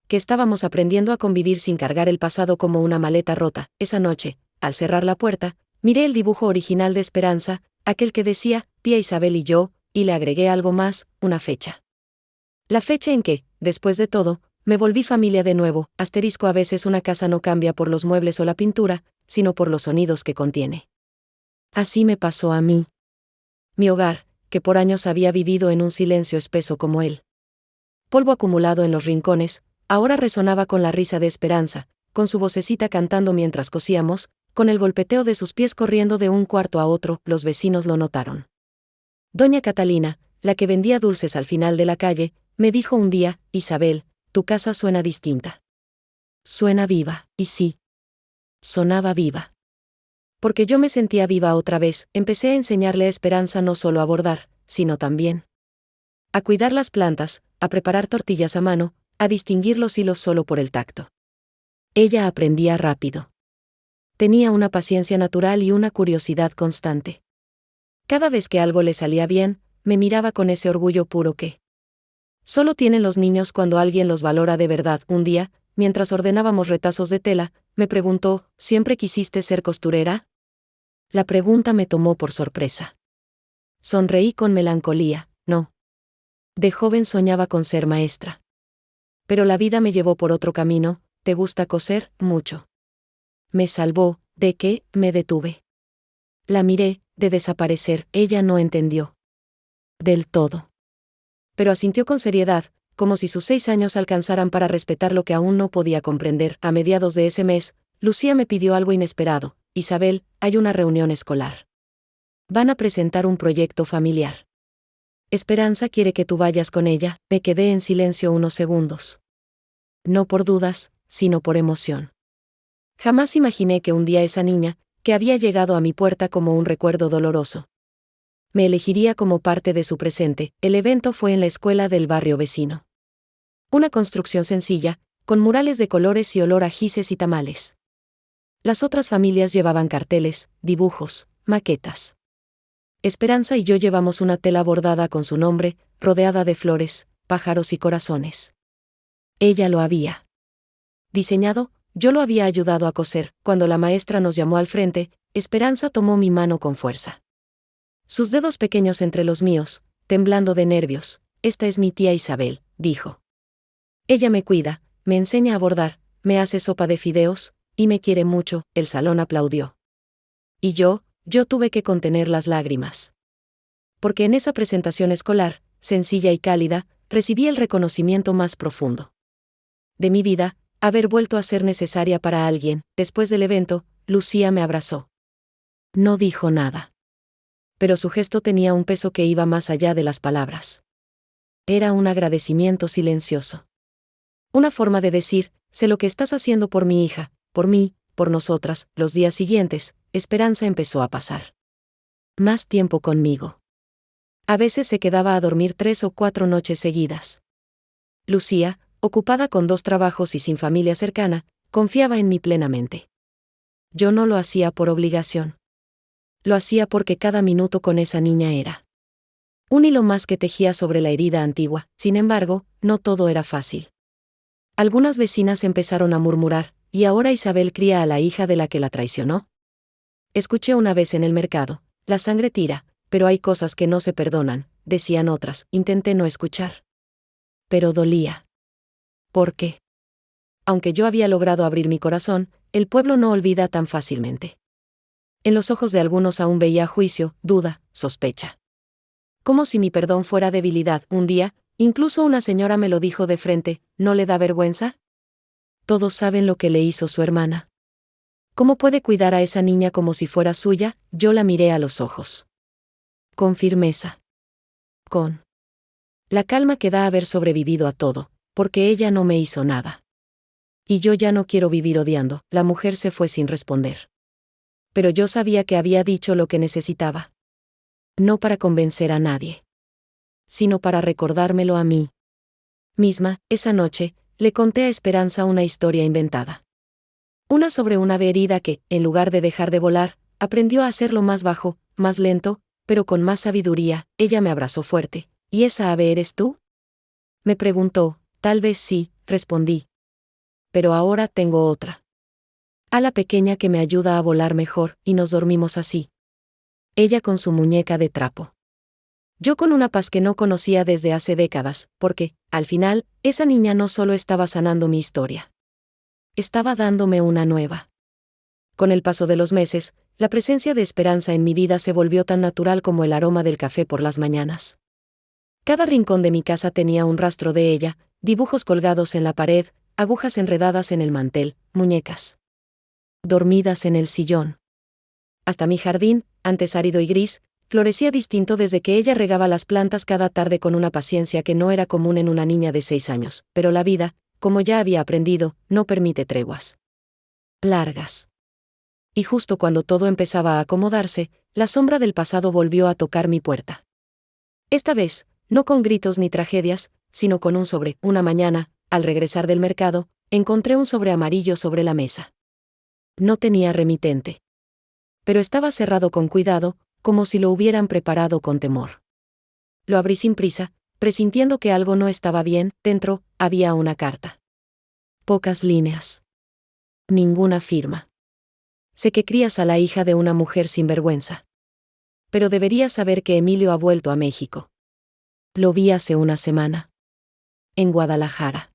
Que estábamos aprendiendo a convivir sin cargar el pasado como una maleta rota. Esa noche, al cerrar la puerta, miré el dibujo original de Esperanza, aquel que decía, tía Isabel y yo, y le agregué algo más, una fecha. La fecha en que, después de todo, me volví familia de nuevo. Asterisco: a veces una casa no cambia por los muebles o la pintura, sino por los sonidos que contiene. Así me pasó a mí. Mi hogar, que por años había vivido en un silencio espeso como el polvo acumulado en los rincones, ahora resonaba con la risa de Esperanza, con su vocecita cantando mientras cosíamos, con el golpeteo de sus pies corriendo de un cuarto a otro. Los vecinos lo notaron. Doña Catalina, la que vendía dulces al final de la calle, me dijo un día: Isabel, tu casa suena distinta. Suena viva, y sí. Sonaba viva. Porque yo me sentía viva otra vez. Empecé a enseñarle a Esperanza no solo a bordar, sino también a cuidar las plantas, a preparar tortillas a mano, a distinguir los hilos solo por el tacto. Ella aprendía rápido. Tenía una paciencia natural y una curiosidad constante. Cada vez que algo le salía bien, me miraba con ese orgullo puro que solo tienen los niños cuando alguien los valora de verdad. Un día, mientras ordenábamos retazos de tela, me preguntó: ¿siempre quisiste ser costurera? La pregunta me tomó por sorpresa. Sonreí con melancolía: no. De joven soñaba con ser maestra. Pero la vida me llevó por otro camino. ¿Te gusta coser? Mucho. Me salvó. ¿De qué? Me detuve. La miré, de desaparecer. Ella no entendió del todo. Pero asintió con seriedad, como si sus 6 años alcanzaran para respetar lo que aún no podía comprender. A mediados de ese mes, Lucía me pidió algo inesperado: Isabel, hay una reunión escolar. Van a presentar un proyecto familiar. Esperanza quiere que tú vayas con ella. Me quedé en silencio unos segundos. No por dudas, sino por emoción. Jamás imaginé que un día esa niña, que había llegado a mi puerta como un recuerdo doloroso, me elegiría como parte de su presente. El evento fue en la escuela del barrio vecino. Una construcción sencilla, con murales de colores y olor a gises y tamales. Las otras familias llevaban carteles, dibujos, maquetas. Esperanza y yo llevamos una tela bordada con su nombre, rodeada de flores, pájaros y corazones. Ella lo había diseñado, yo lo había ayudado a coser. Cuando la maestra nos llamó al frente, Esperanza tomó mi mano con fuerza. Sus dedos pequeños entre los míos, temblando de nervios. Esta es mi tía Isabel, dijo. Ella me cuida, me enseña a bordar, me hace sopa de fideos, y me quiere mucho. El salón aplaudió. Y yo tuve que contener las lágrimas. Porque en esa presentación escolar, sencilla y cálida, recibí el reconocimiento más profundo de mi vida, haber vuelto a ser necesaria para alguien. Después del evento, Lucía me abrazó. No dijo nada. Pero su gesto tenía un peso que iba más allá de las palabras. Era un agradecimiento silencioso. Una forma de decir: sé lo que estás haciendo por mi hija, por mí, por nosotras. Los días siguientes, Esperanza empezó a pasar más tiempo conmigo. A veces se quedaba a dormir 3 o 4 noches seguidas. Lucía, ocupada con 2 trabajos y sin familia cercana, confiaba en mí plenamente. Yo no lo hacía por obligación. Lo hacía porque cada minuto con esa niña era un hilo más que tejía sobre la herida antigua. Sin embargo, no todo era fácil. Algunas vecinas empezaron a murmurar: ¿y ahora Isabel cría a la hija de la que la traicionó? Escuché una vez en el mercado: la sangre tira, pero hay cosas que no se perdonan, decían otras. Intenté no escuchar. Pero dolía. ¿Por qué? Aunque yo había logrado abrir mi corazón, el pueblo no olvida tan fácilmente. En los ojos de algunos aún veía juicio, duda, sospecha. Como si mi perdón fuera debilidad. Un día, incluso una señora me lo dijo de frente: ¿no le da vergüenza? Todos saben lo que le hizo su hermana. ¿Cómo puede cuidar a esa niña como si fuera suya? Yo la miré a los ojos. Con firmeza. Con la calma que da haber sobrevivido a todo, porque ella no me hizo nada. Y yo ya no quiero vivir odiando. La mujer se fue sin responder. Pero yo sabía que había dicho lo que necesitaba. No para convencer a nadie, sino para recordármelo a mí misma. Esa noche, le conté a Esperanza una historia inventada. Una sobre una ave herida que, en lugar de dejar de volar, aprendió a hacerlo más bajo, más lento, pero con más sabiduría. Ella me abrazó fuerte. ¿Y esa ave eres tú? Me preguntó. Tal vez sí, respondí. Pero ahora tengo otra. Ala pequeña que me ayuda a volar mejor, y nos dormimos así. Ella con su muñeca de trapo. Yo con una paz que no conocía desde hace décadas, porque, al final, esa niña no solo estaba sanando mi historia. Estaba dándome una nueva. Con el paso de los meses, la presencia de Esperanza en mi vida se volvió tan natural como el aroma del café por las mañanas. Cada rincón de mi casa tenía un rastro de ella: dibujos colgados en la pared, agujas enredadas en el mantel, muñecas dormidas en el sillón. Hasta mi jardín, antes árido y gris, florecía distinto desde que ella regaba las plantas cada tarde con una paciencia que no era común en una niña de 6 años, pero la vida, como ya había aprendido, no permite treguas largas. Y justo cuando todo empezaba a acomodarse, la sombra del pasado volvió a tocar mi puerta. Esta vez, no con gritos ni tragedias, sino con un sobre. Una mañana, al regresar del mercado, encontré un sobre amarillo sobre la mesa. No tenía remitente. Pero estaba cerrado con cuidado, como si lo hubieran preparado con temor. Lo abrí sin prisa, presintiendo que algo no estaba bien. Dentro, había una carta. Pocas líneas. Ninguna firma. Sé que crías a la hija de una mujer sin vergüenza. Pero deberías saber que Emilio ha vuelto a México. Lo vi hace una semana. En Guadalajara.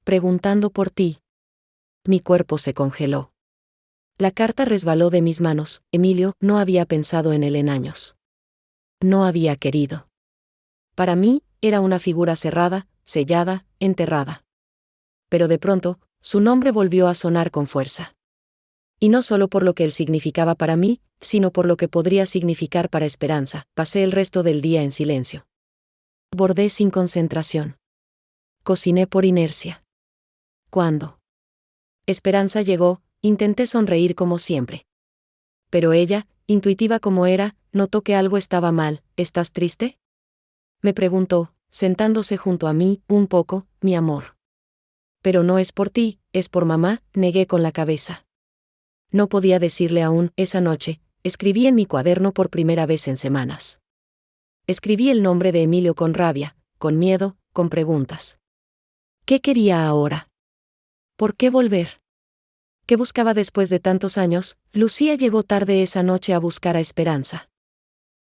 Preguntando por ti. Mi cuerpo se congeló. La carta resbaló de mis manos. Emilio no había pensado en él en años. No había querido. Para mí, era una figura cerrada, sellada, enterrada. Pero de pronto, su nombre volvió a sonar con fuerza. Y no solo por lo que él significaba para mí, sino por lo que podría significar para Esperanza. Pasé el resto del día en silencio. Bordé sin concentración. Cociné por inercia. Cuando Esperanza llegó, intenté sonreír como siempre. Pero ella, intuitiva como era, notó que algo estaba mal. ¿Estás triste?, me preguntó, sentándose junto a mí. Un poco, mi amor. Pero no es por ti, es por mamá, negué con la cabeza. No podía decirle aún. Esa noche, escribí en mi cuaderno por primera vez en semanas. Escribí el nombre de Emilio con rabia, con miedo, con preguntas. ¿Qué quería ahora? ¿Por qué volver? ¿Qué buscaba después de tantos años? Lucía llegó tarde esa noche a buscar a Esperanza.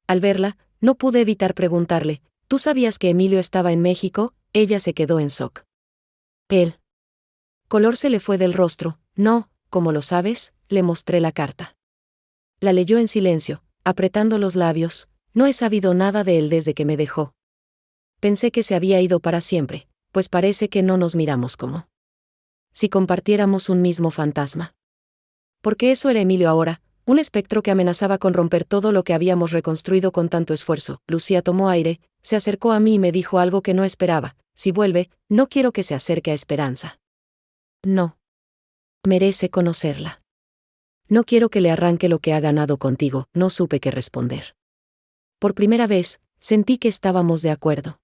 Al verla, no pude evitar preguntarle, ¿tú sabías que Emilio estaba en México? Ella se quedó en shock. El color se le fue del rostro. No, ¿cómo lo sabes? Le mostré la carta. La leyó en silencio, apretando los labios. No he sabido nada de él desde que me dejó. Pensé que se había ido para siempre, pues parece que no nos miramos como si compartiéramos un mismo fantasma. Porque eso era Emilio ahora, un espectro que amenazaba con romper todo lo que habíamos reconstruido con tanto esfuerzo. Lucía tomó aire, se acercó a mí y me dijo algo que no esperaba. Si vuelve, no quiero que se acerque a Esperanza. No. Merece conocerla. No quiero que le arranque lo que ha ganado contigo. No supe qué responder. Por primera vez, sentí que estábamos de acuerdo.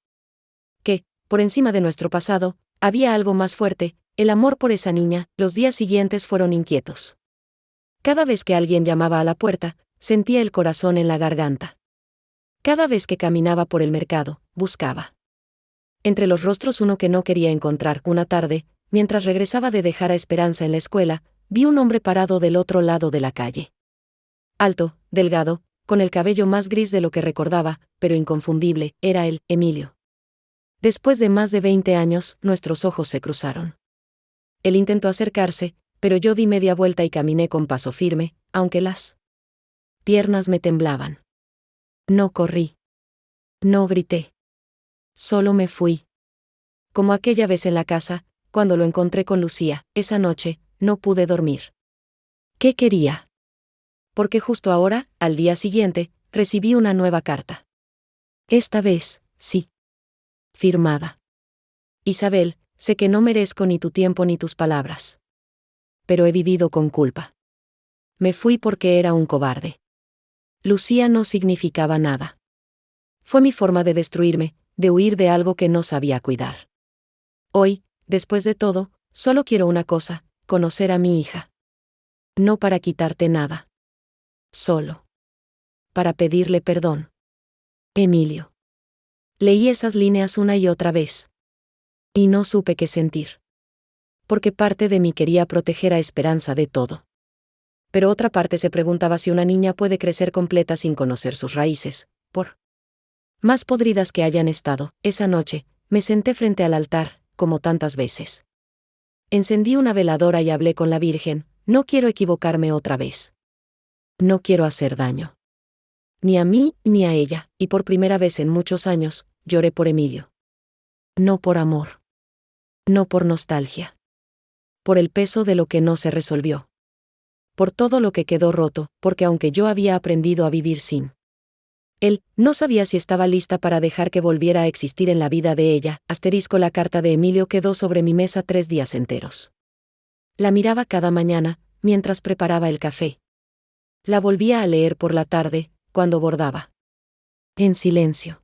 Que, por encima de nuestro pasado, había algo más fuerte, el amor por esa niña. Los días siguientes fueron inquietos. Cada vez que alguien llamaba a la puerta, sentía el corazón en la garganta. Cada vez que caminaba por el mercado, buscaba entre los rostros uno que no quería encontrar. Una tarde, mientras regresaba de dejar a Esperanza en la escuela, vi un hombre parado del otro lado de la calle. Alto, delgado, con el cabello más gris de lo que recordaba, pero inconfundible, era él, Emilio. Después de más de 20 años, nuestros ojos se cruzaron. Él intentó acercarse, pero yo di media vuelta y caminé con paso firme, aunque las piernas me temblaban. No corrí. No grité. Solo me fui. Como aquella vez en la casa, cuando lo encontré con Lucía. Esa noche, no pude dormir. ¿Qué quería? Porque justo ahora, al día siguiente, recibí una nueva carta. Esta vez, sí. Firmada. Isabel, sé que no merezco ni tu tiempo ni tus palabras. Pero he vivido con culpa. Me fui porque era un cobarde. Lucía no significaba nada. Fue mi forma de destruirme, de huir de algo que no sabía cuidar. Hoy, después de todo, solo quiero una cosa, conocer a mi hija. No para quitarte nada. Solo para pedirle perdón. Emilio. Leí esas líneas una y otra vez. Y no supe qué sentir. Porque parte de mí quería proteger a Esperanza de todo. Pero otra parte se preguntaba si una niña puede crecer completa sin conocer sus raíces, por más podridas que hayan estado. Esa noche, me senté frente al altar, como tantas veces. Encendí una veladora y hablé con la Virgen. No quiero equivocarme otra vez. No quiero hacer daño. Ni a mí, ni a ella, y por primera vez en muchos años, lloré por Emilio. No por amor. No por nostalgia. Por el peso de lo que no se resolvió. Por todo lo que quedó roto, porque aunque yo había aprendido a vivir sin Él no sabía si estaba lista para dejar que volviera a existir en la vida de ella. La carta de Emilio quedó sobre mi mesa 3 días enteros. La miraba cada mañana, mientras preparaba el café. La volvía a leer por la tarde, cuando bordaba. En silencio.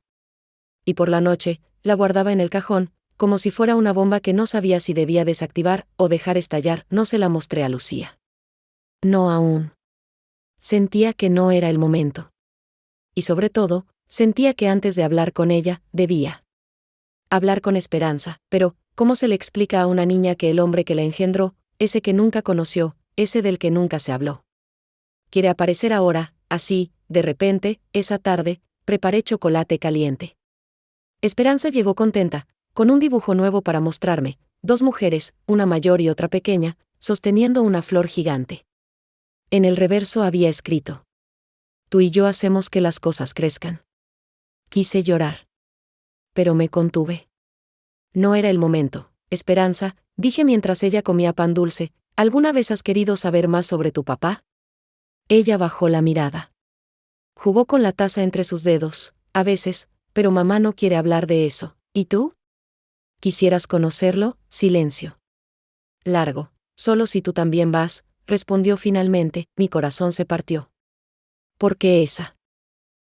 Y por la noche, la guardaba en el cajón, como si fuera una bomba que no sabía si debía desactivar o dejar estallar. No se la mostré a Lucía. No aún. Sentía que no era el momento. Y sobre todo, sentía que antes de hablar con ella, debía hablar con Esperanza. Pero, ¿cómo se le explica a una niña que el hombre que la engendró, ese que nunca conoció, ese del que nunca se habló, quiere aparecer ahora, así, de repente? Esa tarde, preparé chocolate caliente. Esperanza llegó contenta, con un dibujo nuevo para mostrarme, 2 mujeres, una mayor y otra pequeña, sosteniendo una flor gigante. En el reverso había escrito: tú y yo hacemos que las cosas crezcan. Quise llorar. Pero me contuve. No era el momento. Esperanza, dije mientras ella comía pan dulce, ¿alguna vez has querido saber más sobre tu papá? Ella bajó la mirada. Jugó con la taza entre sus dedos. A veces, pero mamá no quiere hablar de eso. ¿Y tú? ¿Quisieras conocerlo? Silencio. Largo. Solo si tú también vas, respondió finalmente. Mi corazón se partió. Porque esa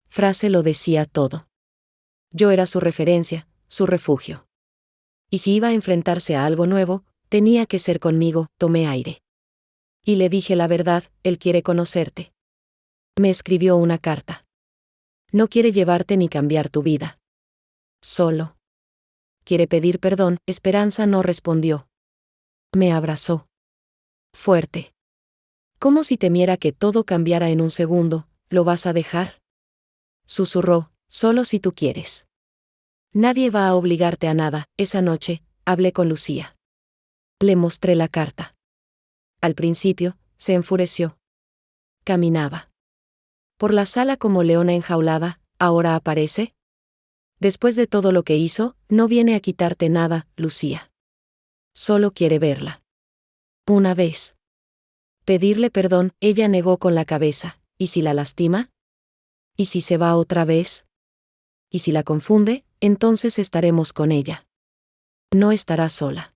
frase lo decía todo. Yo era su referencia, su refugio. Y si iba a enfrentarse a algo nuevo, tenía que ser conmigo. Tomé aire. Y le dije la verdad: él quiere conocerte. Me escribió una carta. No quiere llevarte ni cambiar tu vida. Solo quiere pedir perdón. Esperanza no respondió. Me abrazó. Fuerte. Como si temiera que todo cambiara en un segundo. ¿Lo vas a dejar? Susurró: solo si tú quieres. Nadie va a obligarte a nada. Esa noche, hablé con Lucía. Le mostré la carta. Al principio, se enfureció. Caminaba por la sala como leona enjaulada. ¿Ahora aparece? Después de todo lo que hizo, no viene a quitarte nada, Lucía. Solo quiere verla. Una vez. Pedirle perdón. Ella negó con la cabeza. ¿Y si la lastima? ¿Y si se va otra vez? ¿Y si la confunde? Entonces estaremos con ella. No estará sola.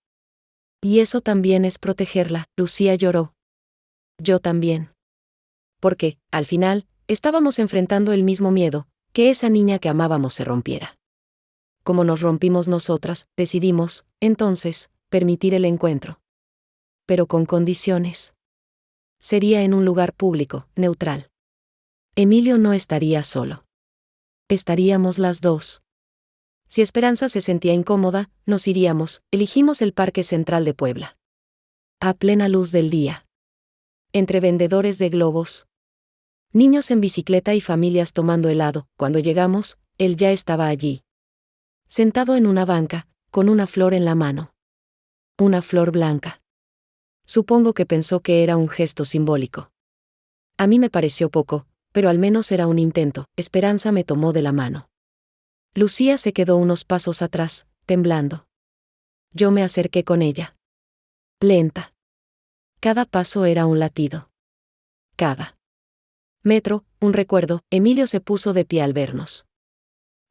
Y eso también es protegerla. Lucía lloró. Yo también. Porque, al final, estábamos enfrentando el mismo miedo, que esa niña que amábamos se rompiera. Como nos rompimos nosotras, decidimos, entonces, permitir el encuentro. Pero con condiciones. Sería en un lugar público, neutral. Emilio no estaría solo. Estaríamos las dos. Si Esperanza se sentía incómoda, nos iríamos. Elegimos el Parque Central de Puebla. A plena luz del día. Entre vendedores de globos, niños en bicicleta y familias tomando helado. Cuando llegamos, él ya estaba allí. Sentado en una banca, con una flor en la mano. Una flor blanca. Supongo que pensó que era un gesto simbólico. A mí me pareció poco, pero al menos era un intento. Esperanza me tomó de la mano. Lucía se quedó unos pasos atrás, temblando. Yo me acerqué con ella. Lenta. Cada paso era un latido. Cada metro, un recuerdo. Emilio se puso de pie al vernos.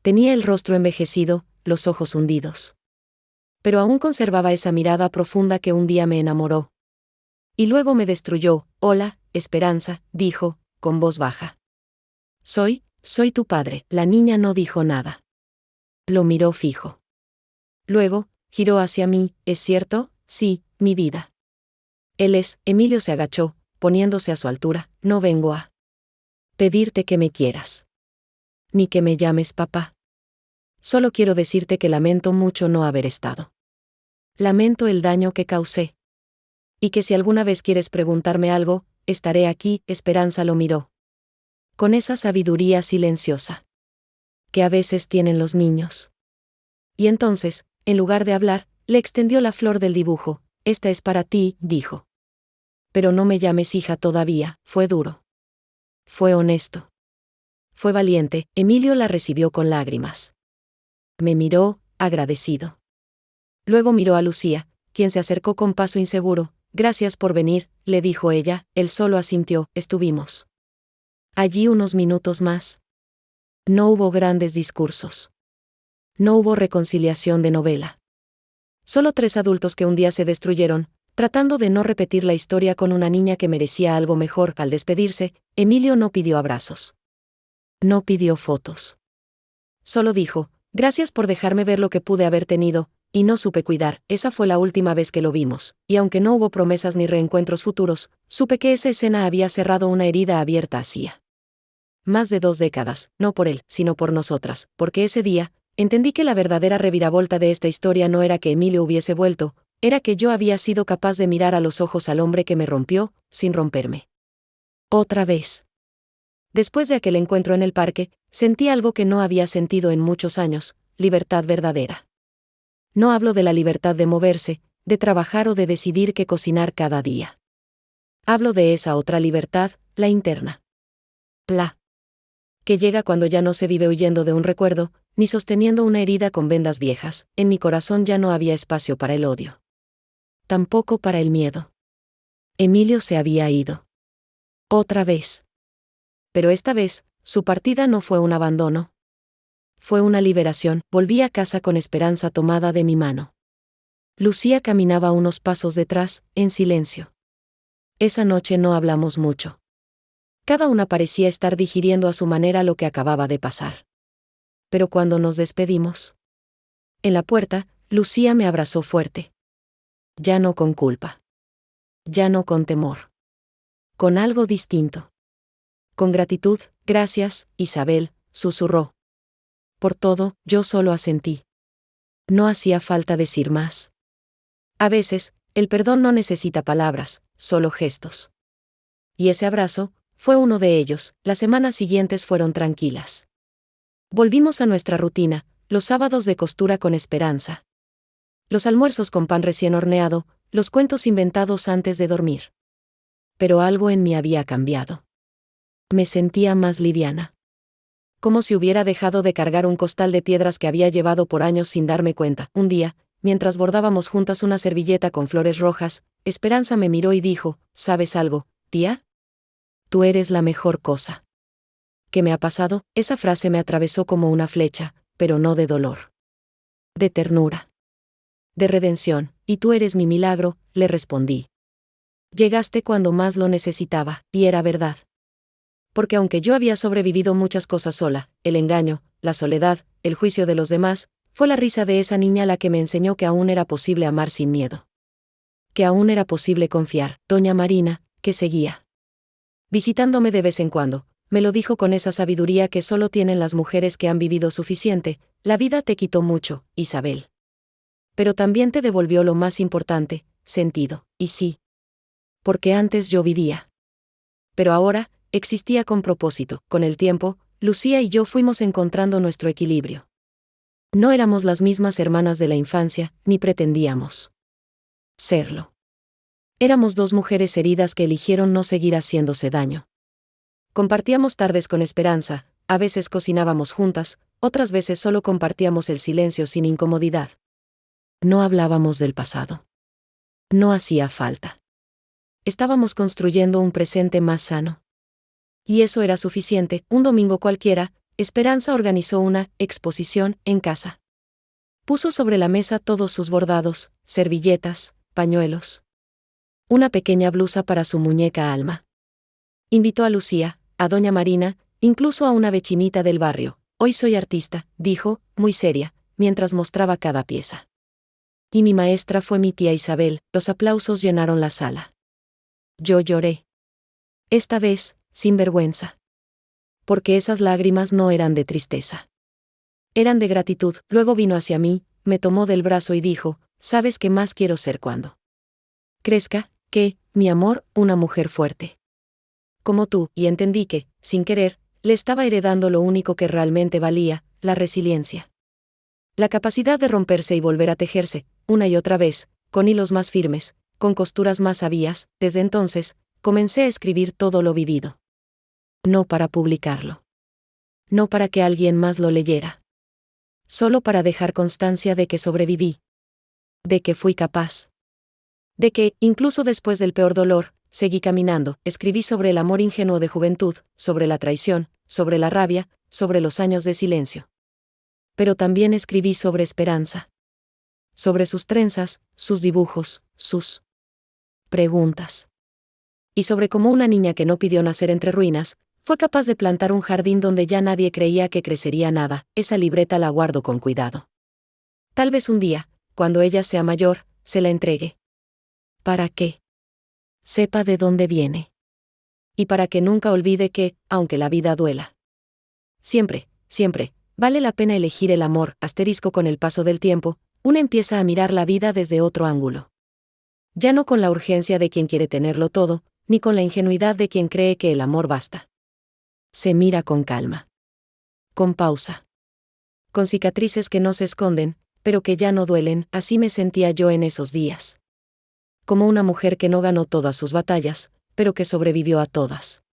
Tenía el rostro envejecido, los ojos hundidos. Pero aún conservaba esa mirada profunda que un día me enamoró. Y luego me destruyó. Hola, Esperanza, dijo, con voz baja. Soy tu padre. La niña no dijo nada. Lo miró fijo. Luego, giró hacia mí. ¿Es cierto? Sí, mi vida. Él es. Emilio se agachó, poniéndose a su altura. No vengo a pedirte que me quieras. Ni que me llames papá. Solo quiero decirte que lamento mucho no haber estado. Lamento el daño que causé. Y que si alguna vez quieres preguntarme algo, estaré aquí. Esperanza lo miró. Con esa sabiduría silenciosa que a veces tienen los niños. Y entonces, en lugar de hablar, le extendió la flor del dibujo. Esta es para ti, dijo. Pero no me llames hija todavía. Fue duro. Fue honesto. Fue valiente. Emilio la recibió con lágrimas. Me miró, agradecido. Luego miró a Lucía, quien se acercó con paso inseguro. Gracias por venir, le dijo ella. Él solo asintió. Estuvimos allí unos minutos más. No hubo grandes discursos. No hubo reconciliación de novela. Solo 3 adultos que un día se destruyeron, tratando de no repetir la historia con una niña que merecía algo mejor. Al despedirse, Emilio no pidió abrazos. No pidió fotos. Solo dijo, gracias por dejarme ver lo que pude haber tenido, y no supe cuidar. Esa fue la última vez que lo vimos, y aunque no hubo promesas ni reencuentros futuros, supe que esa escena había cerrado una herida abierta hacía más de 2 décadas, no por él, sino por nosotras, porque ese día, entendí que la verdadera reviravolta de esta historia no era que Emilio hubiese vuelto, era que yo había sido capaz de mirar a los ojos al hombre que me rompió, sin romperme. Otra vez. Después de aquel encuentro en el parque, sentí algo que no había sentido en muchos años, libertad verdadera. No hablo de la libertad de moverse, de trabajar o de decidir qué cocinar cada día. Hablo de esa otra libertad, la interna. La que llega cuando ya no se vive huyendo de un recuerdo, ni sosteniendo una herida con vendas viejas. En mi corazón ya no había espacio para el odio. Tampoco para el miedo. Emilio se había ido. Otra vez. Pero esta vez, su partida no fue un abandono. Fue una liberación. Volví a casa con Esperanza tomada de mi mano. Lucía caminaba unos pasos detrás, en silencio. Esa noche no hablamos mucho. Cada una parecía estar digiriendo a su manera lo que acababa de pasar. Pero cuando nos despedimos, en la puerta, Lucía me abrazó fuerte. Ya no con culpa. Ya no con temor. Con algo distinto. Con gratitud. Gracias, Isabel, susurró. Por todo, yo solo asentí. No hacía falta decir más. A veces, el perdón no necesita palabras, solo gestos. Y ese abrazo fue uno de ellos. Las semanas siguientes fueron tranquilas. Volvimos a nuestra rutina, los sábados de costura con Esperanza. Los almuerzos con pan recién horneado, los cuentos inventados antes de dormir. Pero algo en mí había cambiado. Me sentía más liviana. Como si hubiera dejado de cargar un costal de piedras que había llevado por años sin darme cuenta. Un día, mientras bordábamos juntas una servilleta con flores rojas, Esperanza me miró y dijo, ¿sabes algo, tía? Tú eres la mejor cosa ¿qué me ha pasado? Esa frase me atravesó como una flecha, pero no de dolor. De ternura. De redención, y tú eres mi milagro, le respondí. Llegaste cuando más lo necesitaba, y era verdad. Porque aunque yo había sobrevivido muchas cosas sola, el engaño, la soledad, el juicio de los demás, fue la risa de esa niña la que me enseñó que aún era posible amar sin miedo. Que aún era posible confiar. Doña Marina, que seguía visitándome de vez en cuando, me lo dijo con esa sabiduría que solo tienen las mujeres que han vivido suficiente. La vida te quitó mucho, Isabel. Pero también te devolvió lo más importante, sentido, y sí. Porque antes yo vivía. Pero ahora, existía con propósito. Con el tiempo, Lucía y yo fuimos encontrando nuestro equilibrio. No éramos las mismas hermanas de la infancia, ni pretendíamos serlo. Éramos 2 mujeres heridas que eligieron no seguir haciéndose daño. Compartíamos tardes con Esperanza, a veces cocinábamos juntas, otras veces solo compartíamos el silencio sin incomodidad. No hablábamos del pasado. No hacía falta. Estábamos construyendo un presente más sano. Y eso era suficiente. Un domingo cualquiera, Esperanza organizó una exposición en casa. Puso sobre la mesa todos sus bordados, servilletas, pañuelos. Una pequeña blusa para su muñeca Alma. Invitó a Lucía, a doña Marina, incluso a una vecinita del barrio. Hoy soy artista, dijo, muy seria, mientras mostraba cada pieza. Y mi maestra fue mi tía Isabel. Los aplausos llenaron la sala. Yo lloré. Esta vez, sin vergüenza. Porque esas lágrimas no eran de tristeza. Eran de gratitud. Luego vino hacia mí, me tomó del brazo y dijo, ¿sabes qué más quiero ser cuando crezca? Que, mi amor, una mujer fuerte. Como tú, y entendí que, sin querer, le estaba heredando lo único que realmente valía, la resiliencia. La capacidad de romperse y volver a tejerse, una y otra vez, con hilos más firmes, con costuras más sabias. Desde entonces, comencé a escribir todo lo vivido. No para publicarlo. No para que alguien más lo leyera. Solo para dejar constancia de que sobreviví. De que fui capaz. De que, incluso después del peor dolor, seguí caminando. Escribí sobre el amor ingenuo de juventud, sobre la traición, sobre la rabia, sobre los años de silencio. Pero también escribí sobre Esperanza. Sobre sus trenzas, sus dibujos, sus preguntas. Y sobre cómo una niña que no pidió nacer entre ruinas, fue capaz de plantar un jardín donde ya nadie creía que crecería nada. Esa libreta la guardo con cuidado. Tal vez un día, cuando ella sea mayor, se la entregue. ¿Para qué? Sepa de dónde viene. Y para que nunca olvide que, aunque la vida duela, siempre, siempre, vale la pena elegir el amor. Asterisco con el paso del tiempo, uno empieza a mirar la vida desde otro ángulo. Ya no con la urgencia de quien quiere tenerlo todo, ni con la ingenuidad de quien cree que el amor basta. Se mira con calma. Con pausa. Con cicatrices que no se esconden, pero que ya no duelen. Así me sentía yo en esos días. Como una mujer que no ganó todas sus batallas, pero que sobrevivió a todas.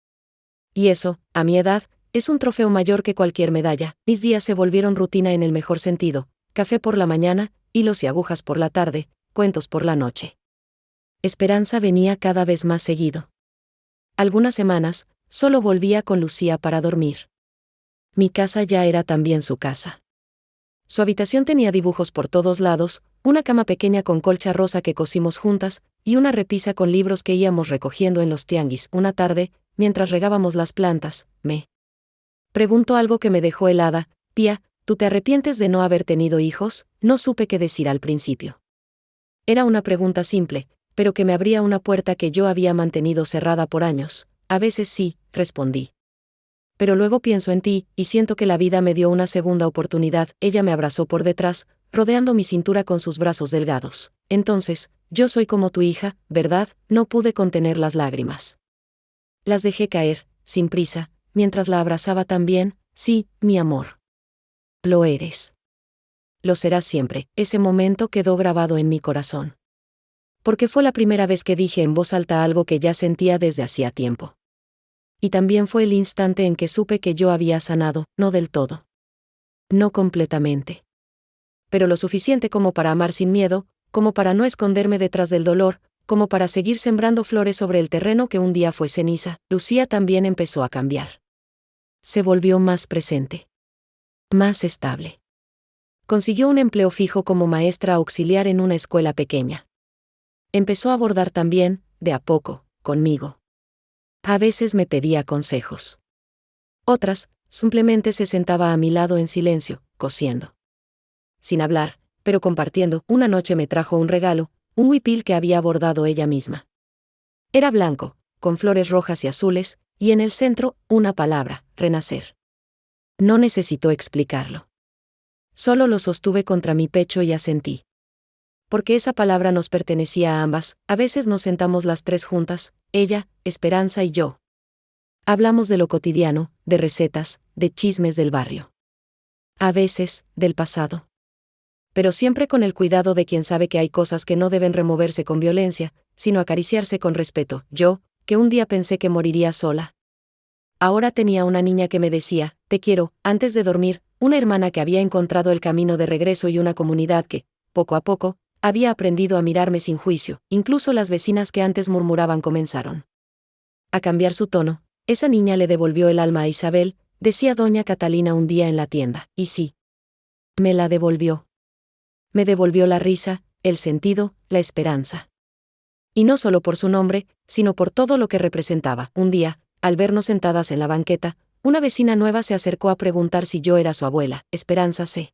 Y eso, a mi edad, es un trofeo mayor que cualquier medalla. Mis días se volvieron rutina en el mejor sentido. Café por la mañana, hilos y agujas por la tarde, cuentos por la noche. Esperanza venía cada vez más seguido. Algunas semanas, solo volvía con Lucía para dormir. Mi casa ya era también su casa. Su habitación tenía dibujos por todos lados, una cama pequeña con colcha rosa que cosimos juntas, y una repisa con libros que íbamos recogiendo en los tianguis. Una tarde, mientras regábamos las plantas, me preguntó algo que me dejó helada. Tía, ¿tú te arrepientes de no haber tenido hijos? No supe qué decir al principio. Era una pregunta simple, pero que me abría una puerta que yo había mantenido cerrada por años. A veces sí, respondí. Pero luego pienso en ti, y siento que la vida me dio una segunda oportunidad. Ella me abrazó por detrás, rodeando mi cintura con sus brazos delgados. Entonces, yo soy como tu hija, ¿verdad? No pude contener las lágrimas. Las dejé caer, sin prisa, mientras la abrazaba también. Sí, mi amor. Lo eres. Lo serás siempre. Ese momento quedó grabado en mi corazón. Porque fue la primera vez que dije en voz alta algo que ya sentía desde hacía tiempo. Y también fue el instante en que supe que yo había sanado, no del todo. No completamente. Pero lo suficiente como para amar sin miedo, como para no esconderme detrás del dolor, como para seguir sembrando flores sobre el terreno que un día fue ceniza. Lucía también empezó a cambiar. Se volvió más presente. Más estable. Consiguió un empleo fijo como maestra auxiliar en una escuela pequeña. Empezó a abordar también, de a poco, conmigo. A veces me pedía consejos. Otras, simplemente se sentaba a mi lado en silencio, cosiendo. Sin hablar, pero compartiendo. Una noche me trajo un regalo, un huipil que había bordado ella misma. Era blanco, con flores rojas y azules, y en el centro, una palabra, renacer. No necesitó explicarlo. Solo lo sostuve contra mi pecho y asentí. Porque esa palabra nos pertenecía a ambas. A veces nos sentamos las tres juntas, ella, Esperanza y yo. Hablamos de lo cotidiano, de recetas, de chismes del barrio. A veces, del pasado. Pero siempre con el cuidado de quien sabe que hay cosas que no deben removerse con violencia, sino acariciarse con respeto. Yo, que un día pensé que moriría sola. Ahora tenía una niña que me decía, te quiero, antes de dormir, una hermana que había encontrado el camino de regreso y una comunidad que, poco a poco, había aprendido a mirarme sin juicio. Incluso las vecinas que antes murmuraban comenzaron a cambiar su tono. Esa niña le devolvió el alma a Isabel, decía doña Catalina un día en la tienda. Y sí, me la devolvió. Me devolvió la risa, el sentido, la esperanza. Y no solo por su nombre, sino por todo lo que representaba. Un día, al vernos sentadas en la banqueta, una vecina nueva se acercó a preguntar si yo era su abuela. Esperanza se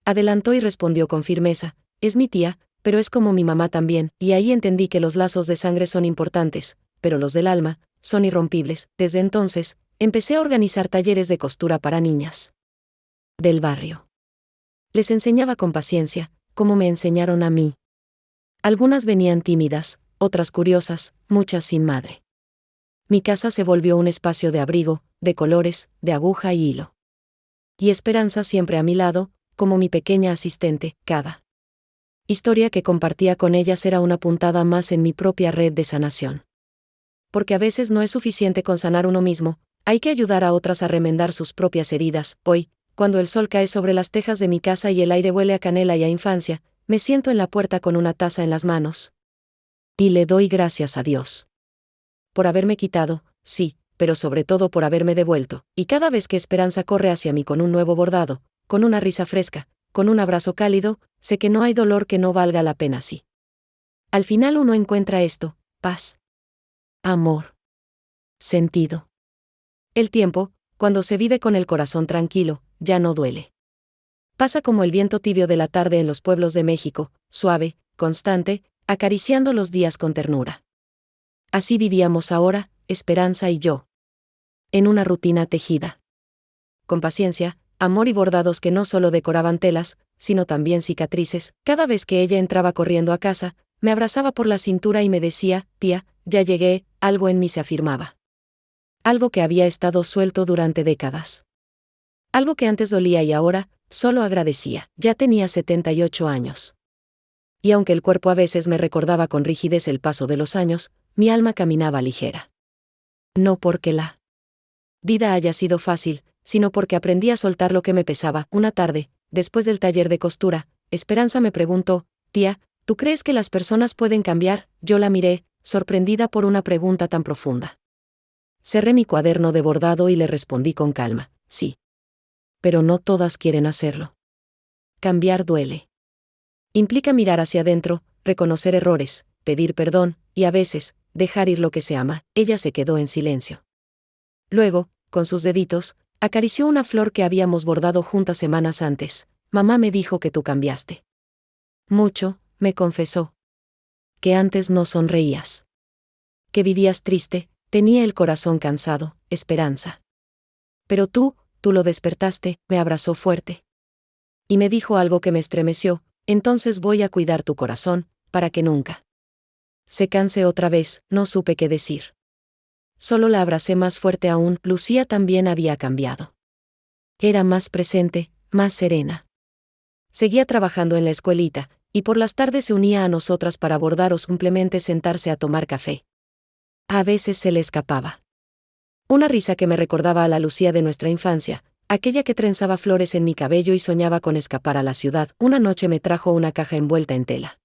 adelantó y respondió con firmeza, es mi tía, pero es como mi mamá también, y ahí entendí que los lazos de sangre son importantes, pero los del alma son irrompibles. Desde entonces, empecé a organizar talleres de costura para niñas del barrio. Les enseñaba con paciencia, como me enseñaron a mí. Algunas venían tímidas, otras curiosas, muchas sin madre. Mi casa se volvió un espacio de abrigo, de colores, de aguja y hilo. Y Esperanza siempre a mi lado, como mi pequeña asistente. Cada historia que compartía con ellas era una puntada más en mi propia red de sanación. Porque a veces no es suficiente con sanar uno mismo, hay que ayudar a otras a remendar sus propias heridas. Hoy, cuando el sol cae sobre las tejas de mi casa y el aire huele a canela y a infancia, me siento en la puerta con una taza en las manos. Y le doy gracias a Dios. Por haberme quitado, sí, pero sobre todo por haberme devuelto, y cada vez que Esperanza corre hacia mí con un nuevo bordado, con una risa fresca, con un abrazo cálido, sé que no hay dolor que no valga la pena así. Al final uno encuentra esto: paz, amor, sentido. El tiempo, cuando se vive con el corazón tranquilo, ya no duele. Pasa como el viento tibio de la tarde en los pueblos de México, suave, constante, acariciando los días con ternura. Así vivíamos ahora, Esperanza y yo. En una rutina tejida. Con paciencia, amor y bordados que no solo decoraban telas, sino también cicatrices. Cada vez que ella entraba corriendo a casa, me abrazaba por la cintura y me decía: tía, ya llegué. Algo en mí se afirmaba. Algo que había estado suelto durante décadas. Algo que antes dolía y ahora, solo agradecía. Ya tenía 78 años. Y aunque el cuerpo a veces me recordaba con rigidez el paso de los años, mi alma caminaba ligera. No porque la vida haya sido fácil, sino porque aprendí a soltar lo que me pesaba. Una tarde, después del taller de costura, Esperanza me preguntó: tía, ¿tú crees que las personas pueden cambiar? Yo la miré, sorprendida por una pregunta tan profunda. Cerré mi cuaderno de bordado y le respondí con calma: sí. Pero no todas quieren hacerlo. Cambiar duele. Implica mirar hacia adentro, reconocer errores, pedir perdón, y a veces, dejar ir lo que se ama. Ella se quedó en silencio. Luego, con sus deditos, acarició una flor que habíamos bordado juntas semanas antes. Mamá me dijo que tú cambiaste mucho, me confesó. Que antes no sonreías. Que vivías triste, tenía el corazón cansado, Esperanza. Pero tú lo despertaste, me abrazó fuerte. Y me dijo algo que me estremeció: entonces voy a cuidar tu corazón, para que nunca se canse otra vez. No supe qué decir. Solo la abracé más fuerte aún. Lucía también había cambiado. Era más presente, más serena. Seguía trabajando en la escuelita, y por las tardes se unía a nosotras para bordar o simplemente sentarse a tomar café. A veces se le escapaba una risa que me recordaba a la Lucía de nuestra infancia, aquella que trenzaba flores en mi cabello y soñaba con escapar a la ciudad. Una noche me trajo una caja envuelta en tela.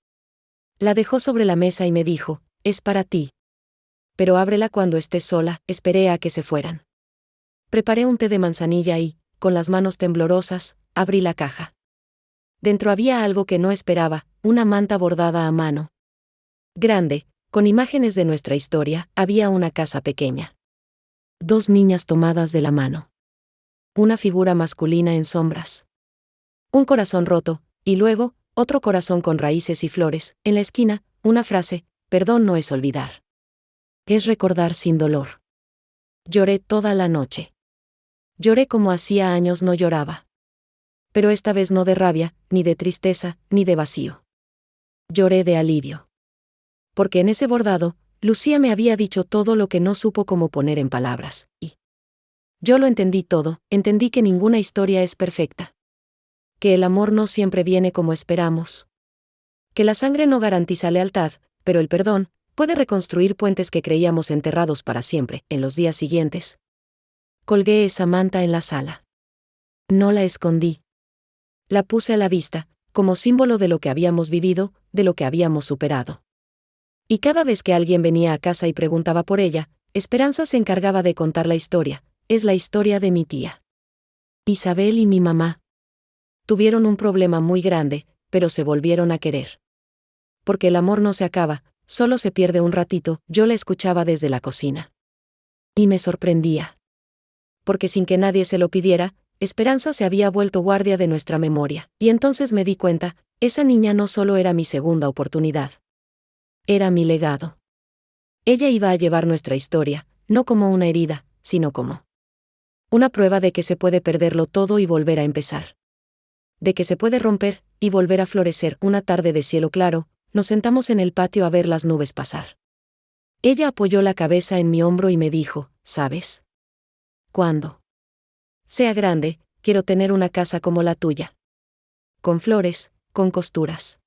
La dejó sobre la mesa y me dijo: es para ti. Pero ábrela cuando estés sola. Esperé a que se fueran. Preparé un té de manzanilla y, con las manos temblorosas, abrí la caja. Dentro había algo que no esperaba: una manta bordada a mano. Grande, con imágenes de nuestra historia. Había una casa pequeña. 2 niñas tomadas de la mano. Una figura masculina en sombras. Un corazón roto, y luego, otro corazón con raíces y flores. En la esquina, una frase: perdón no es olvidar. Es recordar sin dolor. Lloré toda la noche. Lloré como hacía años no lloraba. Pero esta vez no de rabia, ni de tristeza, ni de vacío. Lloré de alivio. Porque en ese bordado, Lucía me había dicho todo lo que no supo cómo poner en palabras, y yo lo entendí todo. Entendí que ninguna historia es perfecta. Que el amor no siempre viene como esperamos. Que la sangre no garantiza lealtad, pero el perdón puede reconstruir puentes que creíamos enterrados para siempre. En los días siguientes, colgué esa manta en la sala. No la escondí. La puse a la vista, como símbolo de lo que habíamos vivido, de lo que habíamos superado. Y cada vez que alguien venía a casa y preguntaba por ella, Esperanza se encargaba de contar la historia. Es la historia de mi tía Isabel y mi mamá. Tuvieron un problema muy grande, pero se volvieron a querer. Porque el amor no se acaba, solo se pierde un ratito. Yo la escuchaba desde la cocina. Y me sorprendía. Porque sin que nadie se lo pidiera, Esperanza se había vuelto guardia de nuestra memoria. Y entonces me di cuenta: esa niña no solo era mi segunda oportunidad. Era mi legado. Ella iba a llevar nuestra historia, no como una herida, sino como una prueba de que se puede perderlo todo y volver a empezar. De que se puede romper y volver a florecer. Una tarde de cielo claro, nos sentamos en el patio a ver las nubes pasar. Ella apoyó la cabeza en mi hombro y me dijo: ¿sabes? Cuando sea grande, quiero tener una casa como la tuya. Con flores, con costuras.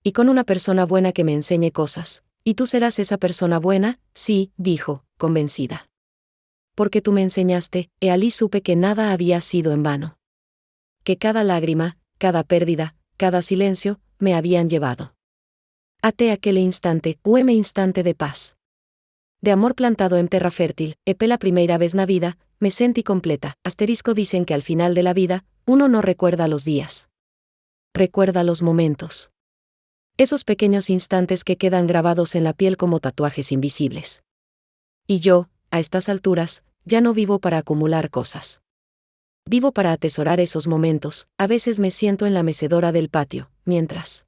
Y con una persona buena que me enseñe cosas. ¿Y tú serás esa persona buena? Sí, dijo, convencida. Porque tú me enseñaste. Allí supe que nada había sido en vano. Que cada lágrima, cada pérdida, cada silencio, me habían llevado. Até aquel instante, instante de paz. de amor plantado en terra fértil, e pela primeira vez na vida, me sentí completa. Asterisco dicen que al final de la vida, uno no recuerda los días. Recuerda los momentos. Esos pequeños instantes que quedan grabados en la piel como tatuajes invisibles. Y yo, a estas alturas, ya no vivo para acumular cosas. Vivo para atesorar esos momentos. A veces me siento en la mecedora del patio, mientras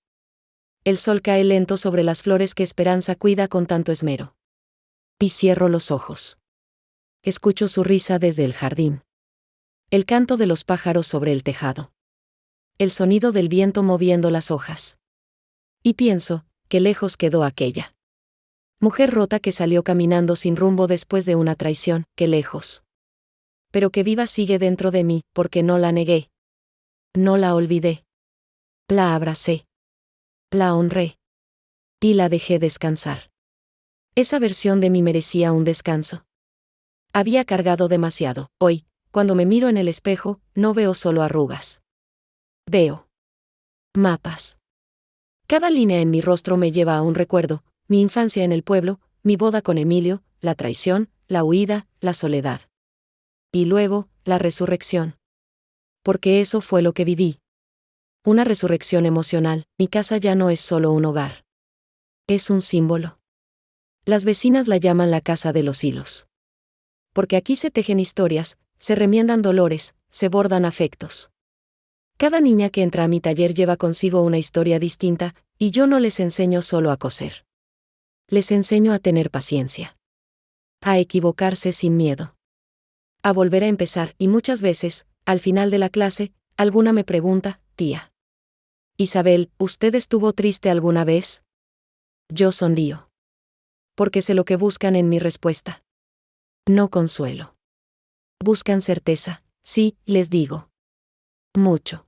el sol cae lento sobre las flores que Esperanza cuida con tanto esmero. Y cierro los ojos. Escucho su risa desde el jardín. El canto de los pájaros sobre el tejado. El sonido del viento moviendo las hojas. Y pienso, que lejos quedó aquella mujer rota que salió caminando sin rumbo después de una traición, que lejos. Pero que viva sigue dentro de mí, porque no la negué. No la olvidé. La abracé. La honré. Y la dejé descansar. Esa versión de mí merecía un descanso. Había cargado demasiado. Hoy, cuando me miro en el espejo, no veo solo arrugas. Veo mapas. Cada línea en mi rostro me lleva a un recuerdo, mi infancia en el pueblo, mi boda con Emilio, la traición, la huida, la soledad. Y luego, la resurrección. Porque eso fue lo que viví. Una resurrección emocional. Mi casa ya no es solo un hogar. Es un símbolo. Las vecinas la llaman la casa de los hilos. Porque aquí se tejen historias, se remiendan dolores, se bordan afectos. Cada niña que entra a mi taller lleva consigo una historia distinta, y yo no les enseño solo a coser. Les enseño a tener paciencia. A equivocarse sin miedo. A volver a empezar, y muchas veces, al final de la clase, alguna me pregunta, tía Isabel, ¿usted estuvo triste alguna vez? Yo sonrío. Porque sé lo que buscan en mi respuesta. No consuelo. Buscan certeza, sí, les digo. Mucho.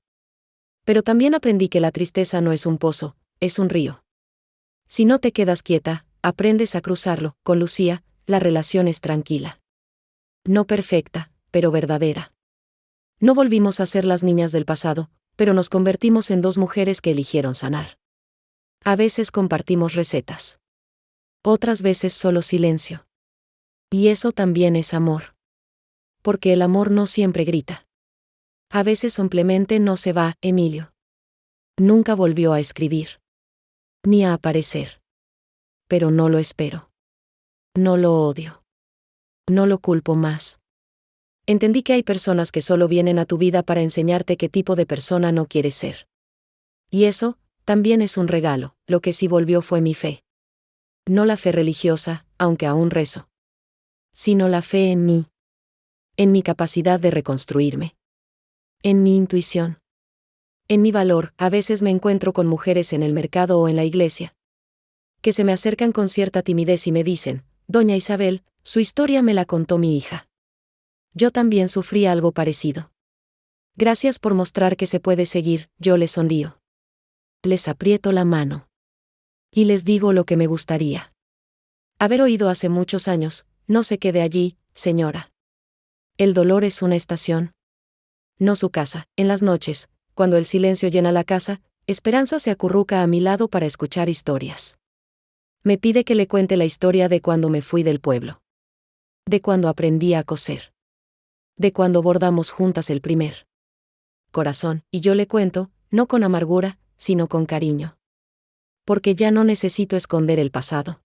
Pero también aprendí que la tristeza no es un pozo, es un río. Si no te quedas quieta, aprendes a cruzarlo. Con Lucía, la relación es tranquila. No perfecta, pero verdadera. No volvimos a ser las niñas del pasado, pero nos convertimos en dos mujeres que eligieron sanar. A veces compartimos recetas. Otras veces solo silencio. Y eso también es amor. Porque el amor no siempre grita. A veces simplemente no se va. Emilio nunca volvió a escribir. Ni a aparecer. Pero no lo espero. No lo odio. No lo culpo más. Entendí que hay personas que solo vienen a tu vida para enseñarte qué tipo de persona no quieres ser. Y eso, también es un regalo. Lo que sí volvió fue mi fe. No la fe religiosa, aunque aún rezo. Sino la fe en mí. En mi capacidad de reconstruirme. En mi intuición. En mi valor. A veces me encuentro con mujeres en el mercado o en la iglesia, que se me acercan con cierta timidez y me dicen, Doña Isabel, su historia me la contó mi hija. Yo también sufrí algo parecido. Gracias por mostrar que se puede seguir. Yo les sonrío. Les aprieto la mano. Y les digo lo que me gustaría haber oído hace muchos años: no se quede allí, señora. El dolor es una estación. No su casa. En las noches, cuando el silencio llena la casa, Esperanza se acurruca a mi lado para escuchar historias. Me pide que le cuente la historia de cuando me fui del pueblo. De cuando aprendí a coser. De cuando bordamos juntas el primer corazón, y yo le cuento, no con amargura, sino con cariño. Porque ya no necesito esconder el pasado.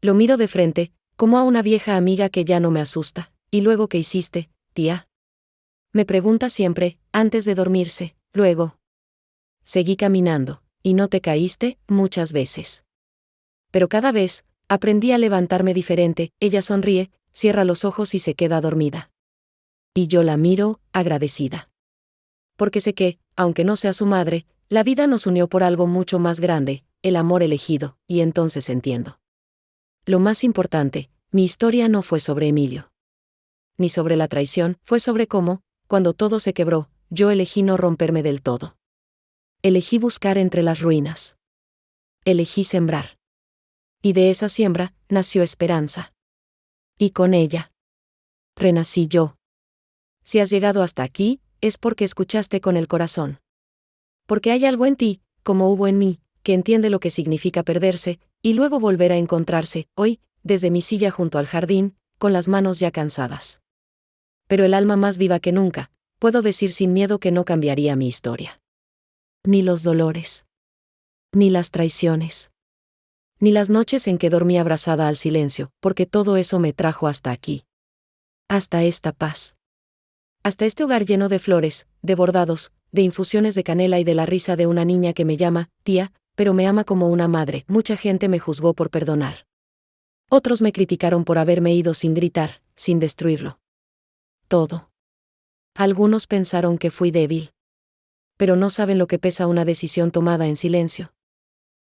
Lo miro de frente, como a una vieja amiga que ya no me asusta. ¿Y luego qué hiciste, tía? Me pregunta siempre, antes de dormirse. Luego. Seguí caminando. ¿Y no te caíste? Muchas veces. Pero cada vez, aprendí a levantarme diferente. Ella sonríe, cierra los ojos y se queda dormida. Y yo la miro, agradecida. Porque sé que, aunque no sea su madre, la vida nos unió por algo mucho más grande, el amor elegido, y entonces entiendo. Lo más importante, mi historia no fue sobre Emilio. Ni sobre la traición, fue sobre cómo, cuando todo se quebró, yo elegí no romperme del todo. Elegí buscar entre las ruinas. Elegí sembrar. Y de esa siembra, nació Esperanza. Y con ella, renací yo. Si has llegado hasta aquí, es porque escuchaste con el corazón. Porque hay algo en ti, como hubo en mí, que entiende lo que significa perderse, y luego volver a encontrarse. Hoy, desde mi silla junto al jardín, con las manos ya cansadas. Pero el alma más viva que nunca, puedo decir sin miedo que no cambiaría mi historia. Ni los dolores. Ni las traiciones. Ni las noches en que dormí abrazada al silencio, porque todo eso me trajo hasta aquí. Hasta esta paz. Hasta este hogar lleno de flores, de bordados, de infusiones de canela y de la risa de una niña que me llama, tía, pero me ama como una madre. Mucha gente me juzgó por perdonar. Otros me criticaron por haberme ido sin gritar, sin destruirlo. Todo. Algunos pensaron que fui débil. Pero no saben lo que pesa una decisión tomada en silencio.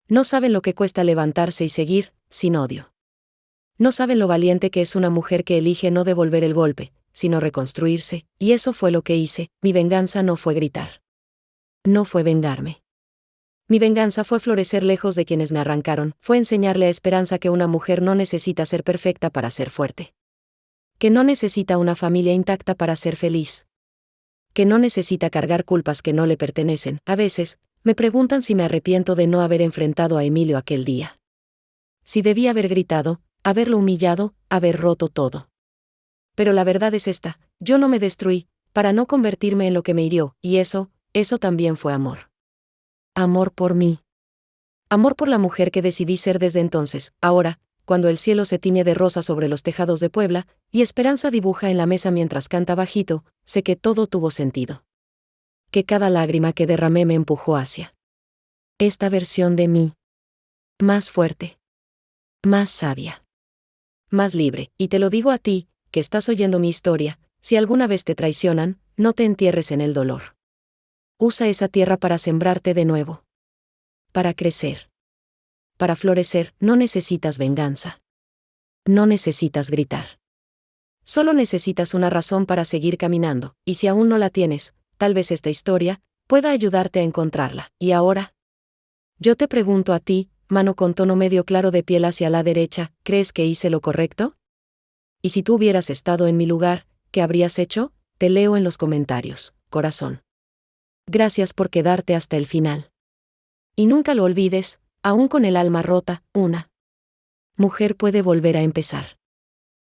No saben lo que cuesta levantarse y seguir, sin odio. No saben lo valiente que es una mujer que elige no devolver el golpe, sino reconstruirse, y eso fue lo que hice. Mi venganza no fue gritar. No fue vengarme. Mi venganza fue florecer lejos de quienes me arrancaron, fue enseñarle a Esperanza que una mujer no necesita ser perfecta para ser fuerte. Que no necesita una familia intacta para ser feliz. Que no necesita cargar culpas que no le pertenecen. A veces, me preguntan si me arrepiento de no haber enfrentado a Emilio aquel día. Si debí haber gritado, haberlo humillado, haber roto todo. Pero la verdad es esta, yo no me destruí, para no convertirme en lo que me hirió, y eso también fue amor. Amor por mí. Amor por la mujer que decidí ser desde entonces. Ahora, cuando el cielo se tiñe de rosa sobre los tejados de Puebla, y Esperanza dibuja en la mesa mientras canta bajito, sé que todo tuvo sentido. Que cada lágrima que derramé me empujó hacia esta versión de mí. Más fuerte. Más sabia. Más libre, y te lo digo a ti, que estás oyendo mi historia, si alguna vez te traicionan, no te entierres en el dolor. Usa esa tierra para sembrarte de nuevo. Para crecer. Para florecer, no necesitas venganza. No necesitas gritar. Solo necesitas una razón para seguir caminando, y si aún no la tienes, tal vez esta historia pueda ayudarte a encontrarla. Y ahora, yo te pregunto a ti, mano con tono medio claro de piel hacia la derecha, ¿crees que hice lo correcto? Y si tú hubieras estado en mi lugar, ¿qué habrías hecho? Te leo en los comentarios, corazón. Gracias por quedarte hasta el final. Y nunca lo olvides, aún con el alma rota, una mujer puede volver a empezar.